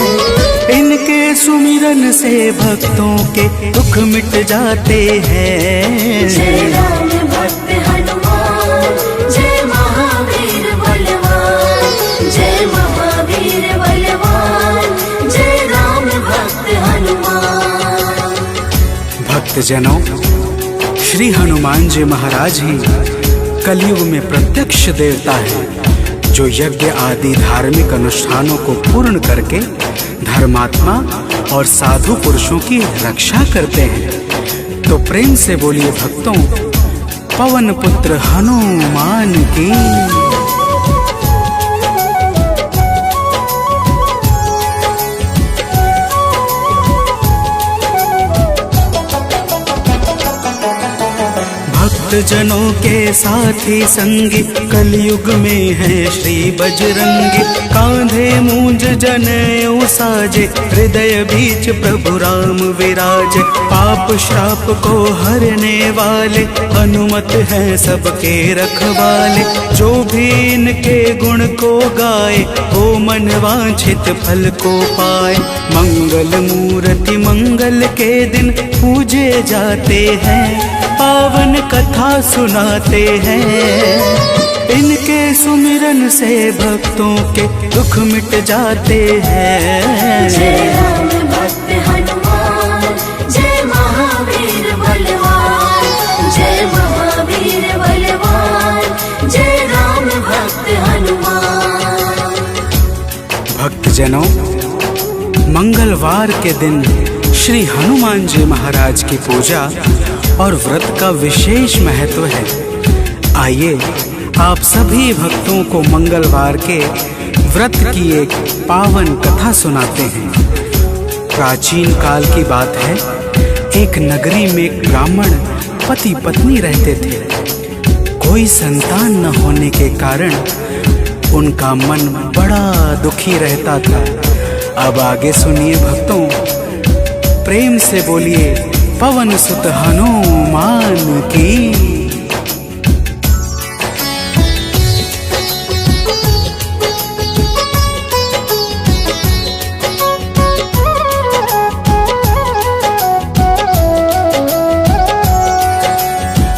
इनके सुमिरन से भक्तों के दुख मिट जाते हैं। जय राम भक्त हनुमान, जय महावीर बलवान, जय महावीर बलवान, जय राम भक्त हनुमान। भक्तजनों, श्री हनुमान जी महाराज ही कलयुग में प्रत्यक्ष देवता है, जो यज्ञ आदि धार्मिक अनुष्ठानों को पूर्ण करके धर्मात्मा और साधु पुरुषों की रक्षा करते हैं। तो प्रेम से बोलिए भक्तों, पवन पुत्र हनुमान की। भक्तजनों के साथी संगी कलयुग में है श्री बजरंगी। कांधे मूंज जनेऊ साजे, हृदय बीच प्रभु राम विराजे। पाप श्राप को हरने वाले, हनुमत है सबके रखवाले। जो भी इनके गुण को गाए, वो मन वांछित फल को पाए। मंगल मूर्ति मंगल के दिन पूजे जाते हैं, पावन कथा सुनाते हैं। इनके सुमिरन से भक्तों के दुख मिट जाते हैं। जय राम भक्त हनुमान, जय महावीर बलवान, जय महावीर बलवान, जय राम भक्त हनुमान। भक्तजनों, मंगलवार के दिन श्री हनुमान जी महाराज की पूजा और व्रत का विशेष महत्व है। आइए आप सभी भक्तों को मंगलवार के व्रत की एक पावन कथा सुनाते हैं। प्राचीन काल की बात है, एक नगरी में एक ब्राह्मण पति पत्नी रहते थे। कोई संतान न होने के कारण उनका मन बड़ा दुखी रहता था। अब आगे सुनिए भक्तों, प्रेम से बोलिए पवन सुत हनुमान की।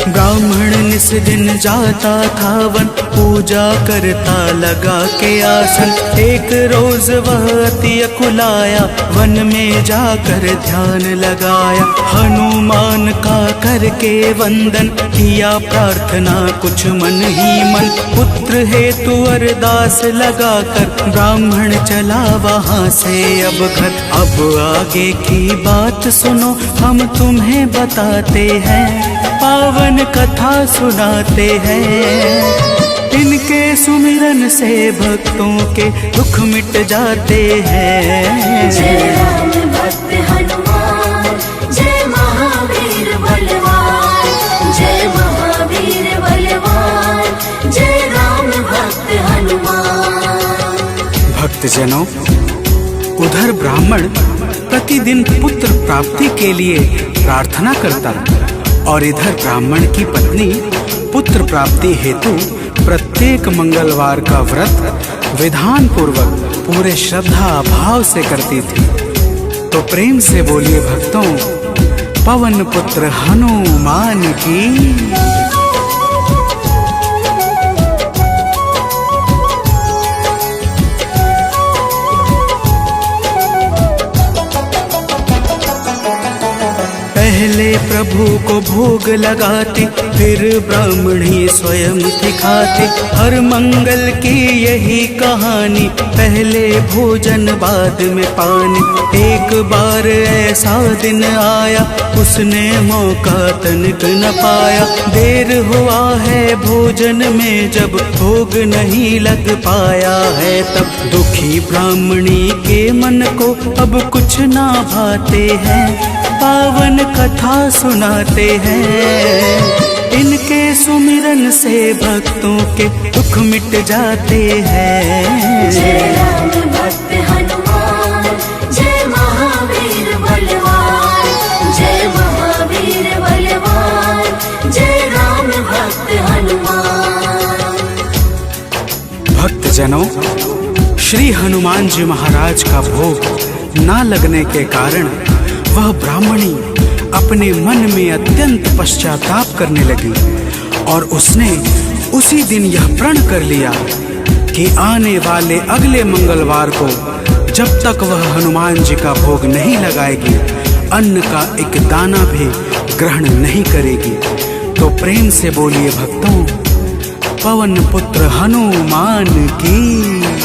ब्राह्मण निस दिन जाता था वन, पूजा करता लगा के आसन। एक रोज वह अति अकुलाया, वन में जाकर ध्यान लगाया। हनुमान का करके वंदन, किया प्रार्थना कुछ मन ही मन। पुत्र हेतु अरदास लगाकर, ब्राह्मण चला वहाँ से अब घर। अब आगे की बात सुनो, हम तुम्हें बताते हैं, पावन कथा सुनाते हैं। इनके सुमिरन से भक्तों के दुख मिट जाते हैं। जय राम भक्त हनुमान, जय महावीर बलवान, जय महावीर बलवान, जय राम भक्त हनुमान। भक्तजनों, उधर ब्राह्मण प्रतिदिन पुत्र प्राप्ति के लिए प्रार्थना करता और इधर ब्राह्मण की पत्नी पुत्र प्राप्ति हेतु प्रत्येक मंगलवार का व्रत विधान पूर्वक पूरे श्रद्धा भाव से करती थी। तो प्रेम से बोलिए भक्तों, पवन पुत्र हनुमान की। पहले प्रभु को भोग लगाती, फिर ब्राह्मणी स्वयं थी खाती। हर मंगल की यही कहानी, पहले भोजन बाद में पानी। एक बार ऐसा दिन आया, उसने मौका तनिक न पाया। देर हुआ है भोजन में, जब भोग नहीं लग पाया है तब। दुखी ब्राह्मणी के मन को अब कुछ ना भाते हैं, पावन कथा सुनाते हैं। इनके सुमिरन से भक्तों के दुख मिट जाते हैं। जय राम भक्त हनुमान, जय महावीर बलवान, जय महावीर बलवान, जय राम भक्त हनुमान। भक्तजनों, श्री हनुमान जी महाराज का भोग ना लगने के कारण वह ब्राह्मणी अपने मन में अत्यंत पश्चाताप करने लगी और उसने उसी दिन यह प्रण कर लिया कि आने वाले अगले मंगलवार को जब तक वह हनुमान जी का भोग नहीं लगाएगी, अन्न का एक दाना भी ग्रहण नहीं करेगी। तो प्रेम से बोलिए भक्तों, पवन पुत्र हनुमान की।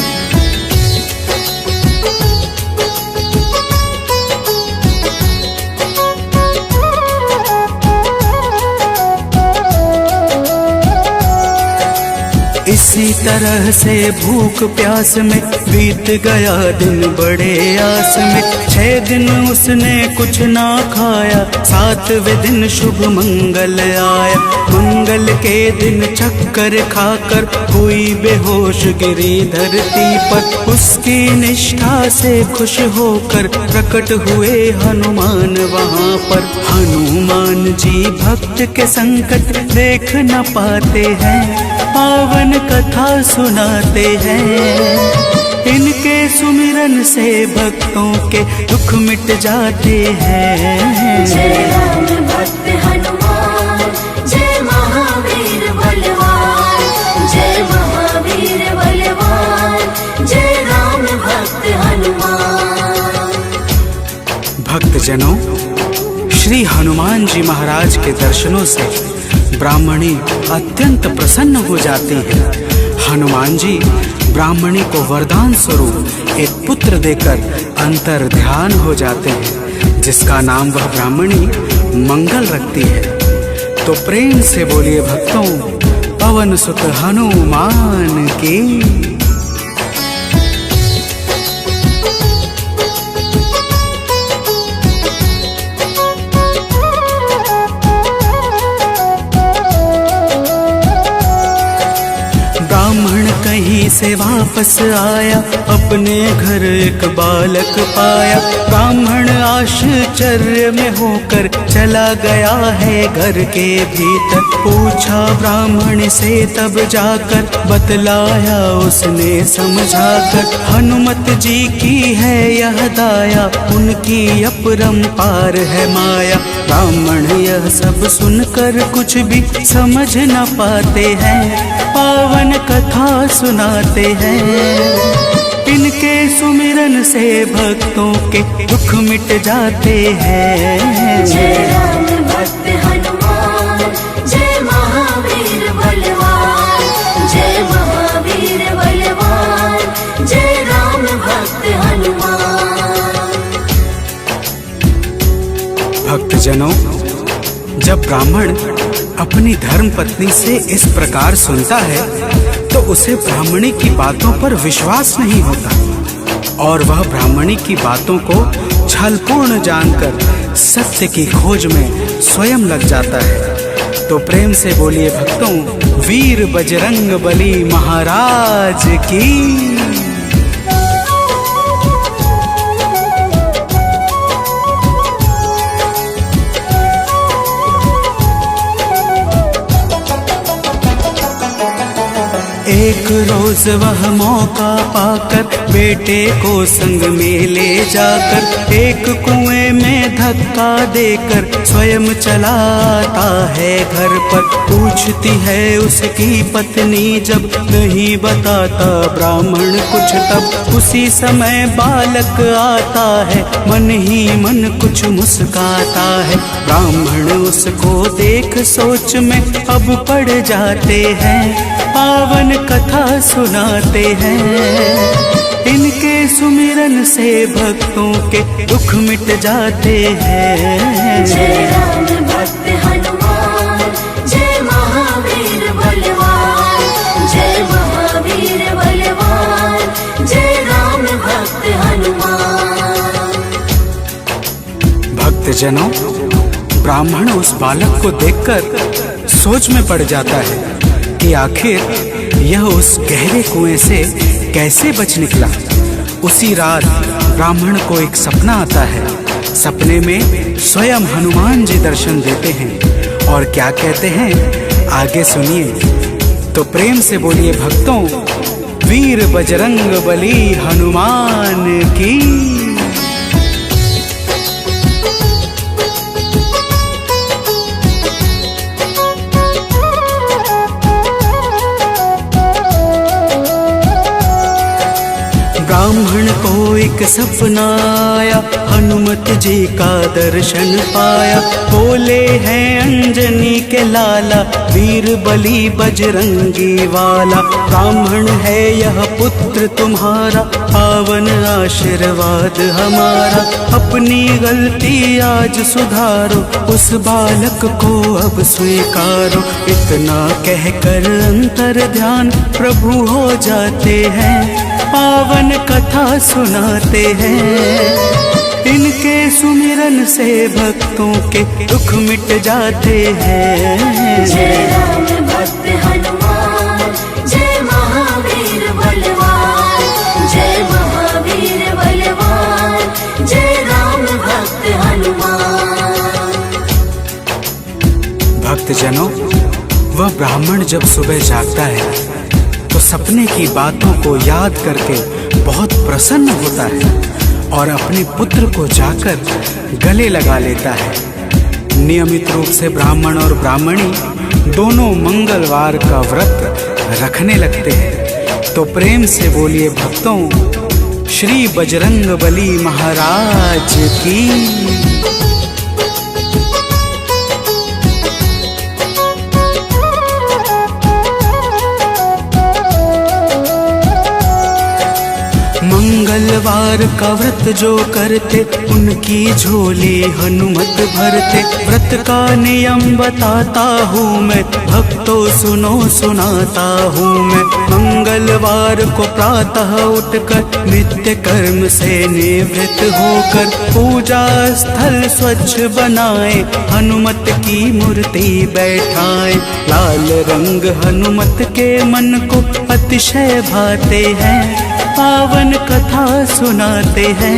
इसी तरह से भूख प्यास में बीत गया दिन बड़े आस में। 6 दिन उसने कुछ ना खाया, 7वें दिन शुभ मंगल आया। मंगल के दिन चक्कर खाकर हुई बेहोश गिरी धरती पर। उसकी निष्ठा से खुश होकर प्रकट हुए हनुमान वहाँ पर। हनुमान जी भक्त के संकट देख न पाते हैं, पावन कथा सुनाते हैं। इनके सुमिरन से भक्तों के दुख मिट जाते हैं। जय राम भक्त हनुमान, जय महावीर बलवान, जय महावीर बलवान, जय राम भक्त हनुमान। भक्तजनों, श्री हनुमान जी महाराज के दर्शनों से ब्राह्मणी अत्यंत प्रसन्न हो जाती है। हनुमान जी ब्राह्मणी को वरदान स्वरूप एक पुत्र देकर अंतर ध्यान हो जाते हैं, जिसका नाम वह ब्राह्मणी मंगल रखती है। तो प्रेम से बोलिए भक्तों, पवन सुत हनुमान की। से वापस आया, अपने घर एक बालक पाया। ब्राह्मण आश्चर्य में होकर चला गया है घर के भीतर। पूछा ब्राह्मण से तब जाकर, बतलाया उसने समझाकर। हनुमत जी की है यह दाया, उनकी अपरंपार है माया। ब्राह्मण यह सब सुनकर कुछ भी समझ न पाते हैं, पावन कथा सुनाते हैं। इनके सुमिरन से भक्तों के दुख मिट जाते हैं। जय राम भक्त हनुमान, जय महावीर बलवान, जय महावीर बलवान, जय राम भक्त हनुमान। भक्तजनों, जब ब्राह्मण अपनी धर्म पत्नी से इस प्रकार सुनता है तो उसे ब्राह्मणी की बातों पर विश्वास नहीं होता और वह ब्राह्मणी की बातों को छलपूर्ण जानकर सत्य की खोज में स्वयं लग जाता है। तो प्रेम से बोलिए भक्तों, वीर बजरंग बली महाराज की। एक रोज वह मौका पाकर बेटे को संग में ले जाकर एक कुएं में धक्का देकर स्वयं चलाता है घर पर। पूछती है उसकी पत्नी जब, नहीं बताता ब्राह्मण कुछ तब। उसी समय बालक आता है, मन ही मन कुछ मुस्काता है। ब्राह्मण उसको देख सोच में अब पड़ जाते हैं, पावन कथा सुनाते हैं। इनके सुमिरन से भक्तों के दुख मिट जाते हैं। जय राम भक्त हनुमान, जय महावीर बलवान, जय महावीर बलवान, जय राम भक्त हनुमान। भक्तजनों, ब्राह्मण उस बालक को देखकर सोच में पड़ जाता है कि आखिर यह उस गहरे कुएं से कैसे बच निकला। उसी रात ब्राह्मण को एक सपना आता है। सपने में स्वयं हनुमान जी दर्शन देते हैं और क्या कहते हैं आगे सुनिए। तो प्रेम से बोलिए भक्तों, वीर बजरंग बली हनुमान की। ब्राह्मण को एक सपना आया, हनुमत जी का दर्शन पाया। बोले हैं अंजनी के लाला, वीर बली बजरंगी वाला। ब्राह्मण है यह पुत्र तुम्हारा, पावन आशीर्वाद हमारा। अपनी गलती आज सुधारो, उस बालक को अब स्वीकारो। इतना कहकर अंतर ध्यान प्रभु हो जाते हैं, पावन कथा सुनाते हैं। इनके सुमिरन से भक्तों के दुख मिट जाते हैं। जय राम भक्त हनुमान, जय महावीर बलवान, जय महावीर बलवान, जय राम भक्त हनुमान। भक्तजनों, वह ब्राह्मण जब सुबह जागता है तो सपने की बातों को याद करके बहुत प्रसन्न होता है और अपने पुत्र को जाकर गले लगा लेता है। नियमित रूप से ब्राह्मण और ब्राह्मणी दोनों मंगलवार का व्रत रखने लगते हैं। तो प्रेम से बोलिए भक्तों, श्री बजरंग बली महाराज की। मंगलवार का व्रत जो करते उनकी झोली हनुमत भरते। व्रत का नियम बताता हूँ मैं, भक्तों सुनो सुनाता हूँ मैं। मंगलवार को प्रातः उठकर नित्य कर्म से निवृत्त होकर पूजा स्थल स्वच्छ बनाए, हनुमत की मूर्ति बैठाए। लाल रंग हनुमत के मन को अतिशय भाते हैं, पावन कथा सुनाते हैं।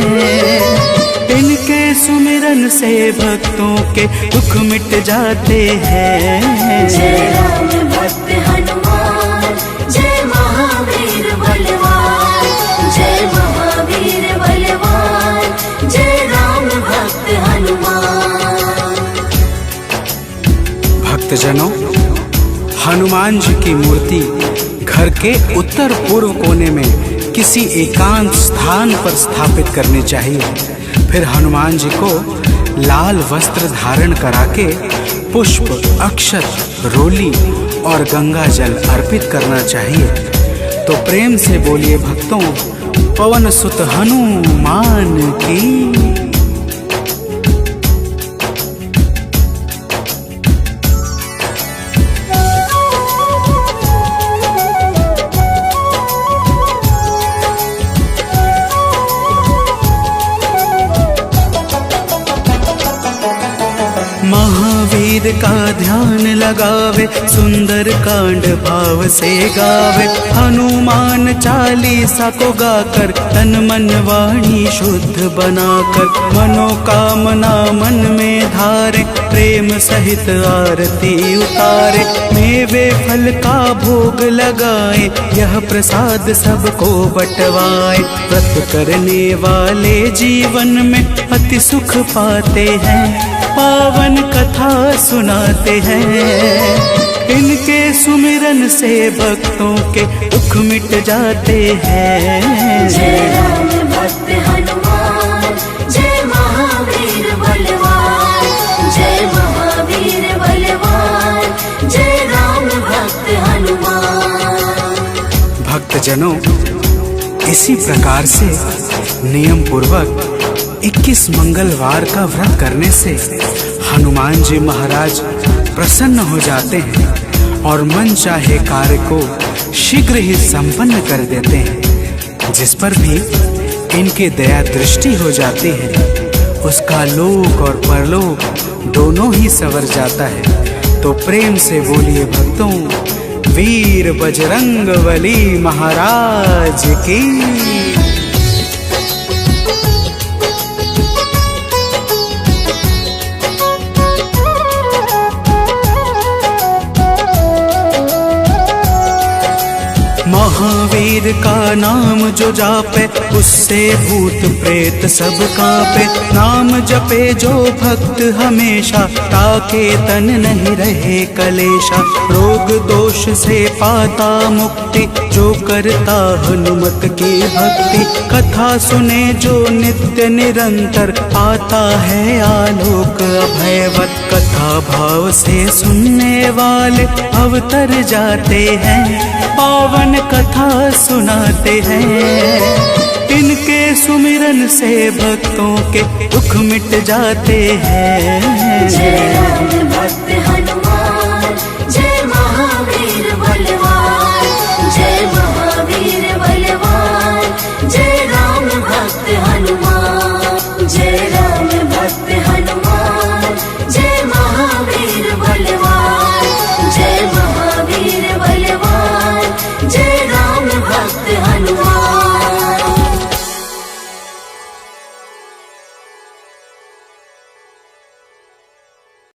इनके सुमिरन से भक्तों के दुख मिट जाते हैं। जय राम भक्त हनुमान, जय महावीर बलवान, जय महावीर बलवान, जय राम भक्त हनुमान। भक्तजनों, हनुमान जी की मूर्ति घर के उत्तर पूर्व कोने में किसी एकांत स्थान पर स्थापित करनी चाहिए। फिर हनुमान जी को लाल वस्त्र धारण करा के पुष्प, अक्षत, रोली और गंगा जल अर्पित करना चाहिए। तो प्रेम से बोलिए भक्तों, पवन सुत हनुमान की। महावीर का ध्यान लगावे, सुंदर कांड भाव से गावे। हनुमान चालीसा को गाकर तन मन वाणी शुद्ध बनाकर मनोकामना मन में धारे, प्रेम सहित आरती उतारे। मेवे फल का भोग लगाए, यह प्रसाद सबको बंटवाए। व्रत करने वाले जीवन में अति सुख पाते हैं, पावन कथा सुनाते हैं। इनके सुमिरन से भक्तों के दुख मिट जाते हैं। जय राम भक्त हनुमान, जय महावीर बलवान, जय महावीर बलवान, जय राम भक्त हनुमान। भक्तजनों, इसी प्रकार से नियम पूर्वक 21 मंगलवार का व्रत करने से हनुमान जी महाराज प्रसन्न हो जाते हैं और मन चाहे कार्य को शीघ्र ही संपन्न कर देते हैं। जिस पर भी इनके दया दृष्टि हो जाती है, उसका लोक और परलोक दोनों ही संवर जाता है। तो प्रेम से बोलिए भक्तों, वीर बजरंगबली महाराज की। महावीर का नाम जो जापे, उससे भूत प्रेत सब कांपे। नाम जपे जो भक्त हमेशा, ताके तन नहीं रहे कलेशा। रोग दोष से पाता मुक्ति, जो करता हनुमत की भक्ति। कथा सुने जो नित्य निरंतर, आता है आलोक अभयवत। कथा भाव से सुनने वाले अवतर जाते हैं, पावन कथा सुनाते हैं। इनके सुमिरन से भक्तों के दुख मिट जाते हैं। जय राम भक्त